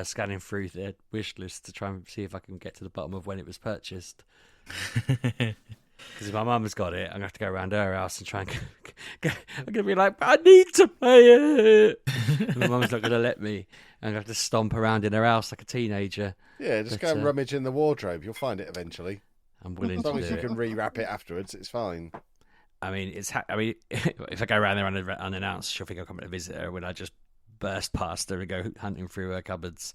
scanning through their wish list to try and see if I can get to the bottom of when it was purchased. Because if my mum's got it, I'm going to have to go around her house and try and I'm going to be like, I need to play it. And my mum's not going to let me. I'm going to have to stomp around in her house like a teenager. Yeah, just go and rummage in the wardrobe. You'll find it eventually. I'm willing as long to as do you can rewrap it afterwards, it's fine. I mean, if I go around there unannounced, she'll think I'm coming to visit her. When I just burst past her and go hunting through her cupboards,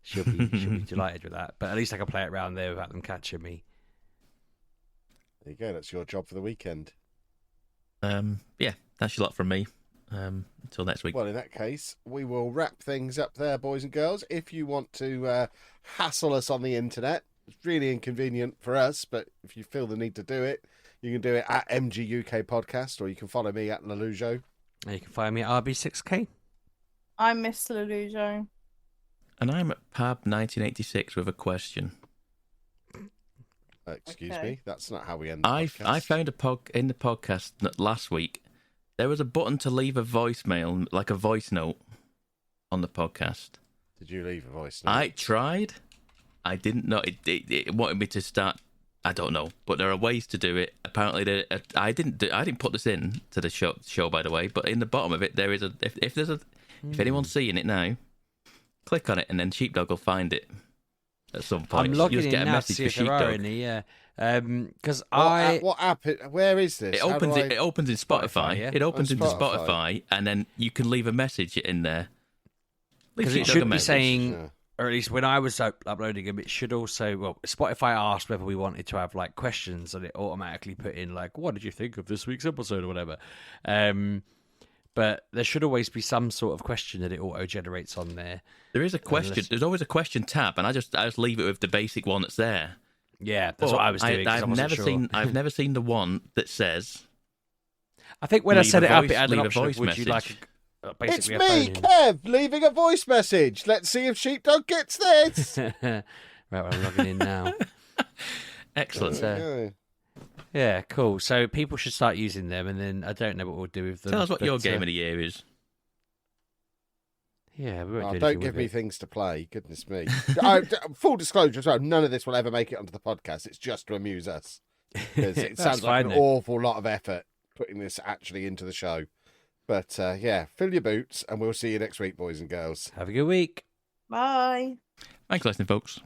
she'll be delighted with that. But at least I can play it around there without them catching me. There you go. That's your job for the weekend. Yeah, that's a lot from me. Until next week. Well, in that case, we will wrap things up there, boys and girls. If you want to hassle us on the internet, it's really inconvenient for us, but if you feel the need to do it, you can do it at Mgukpodcast, or you can follow me at Lelujo. You can find me at RB6K. I'm Mr. Lelujo. And I'm at Pab1986 with a question. Excuse me, that's not how we end the podcast. I found in the podcast last week, there was a button to leave a voicemail, like a voice note, on the podcast. Did you leave a voice note? I tried. I didn't know. It wanted me to start. I don't know, but there are ways to do it. Apparently, I didn't put this in to the show, by the way. But in the bottom of it, there is if anyone's seeing it now, click on it, and then Sheepdog will find it at some point. I'm logging You'll in get a now to message see for if there are Sheepdog. any. Yeah, because what app? Where is this? It opens in Spotify. Spotify, yeah? It opens On into Spotify. Spotify, and then you can leave a message in there. Because Leave it Sheepdog should a be message. saying, Yeah. or at least when I was uploading them, it should also, well, Spotify asked whether we wanted to have like questions, and it automatically put in like, what did you think of this week's episode or whatever. But there should always be some sort of question that it auto generates on there. There is a question. Unless- There's always a question tab, and I just leave it with the basic one that's there. Yeah, that's what I was doing. 'cause I wasn't sure. I've never seen the one that says, I think when I Leave set a it up, voice- it had an leave a option of, voice would you like message. It's basically me, Kev, leaving a voice message. Let's see if Sheepdog gets this. Right, well, I'm logging in now. Excellent. Yeah, cool. So people should start using them, and then I don't know what we'll do with them. Tell us what your but, game of the year is. Yeah, we won't Oh, do don't anything give with me it. things to play. Goodness me. Full disclosure as well, none of this will ever make it onto the podcast. It's just to amuse us. Because it That's sounds like fine, an then. awful lot of effort putting this actually into the show. But yeah, fill your boots, and we'll see you next week, boys and girls. Have a good week. Bye. Thanks for listening, folks.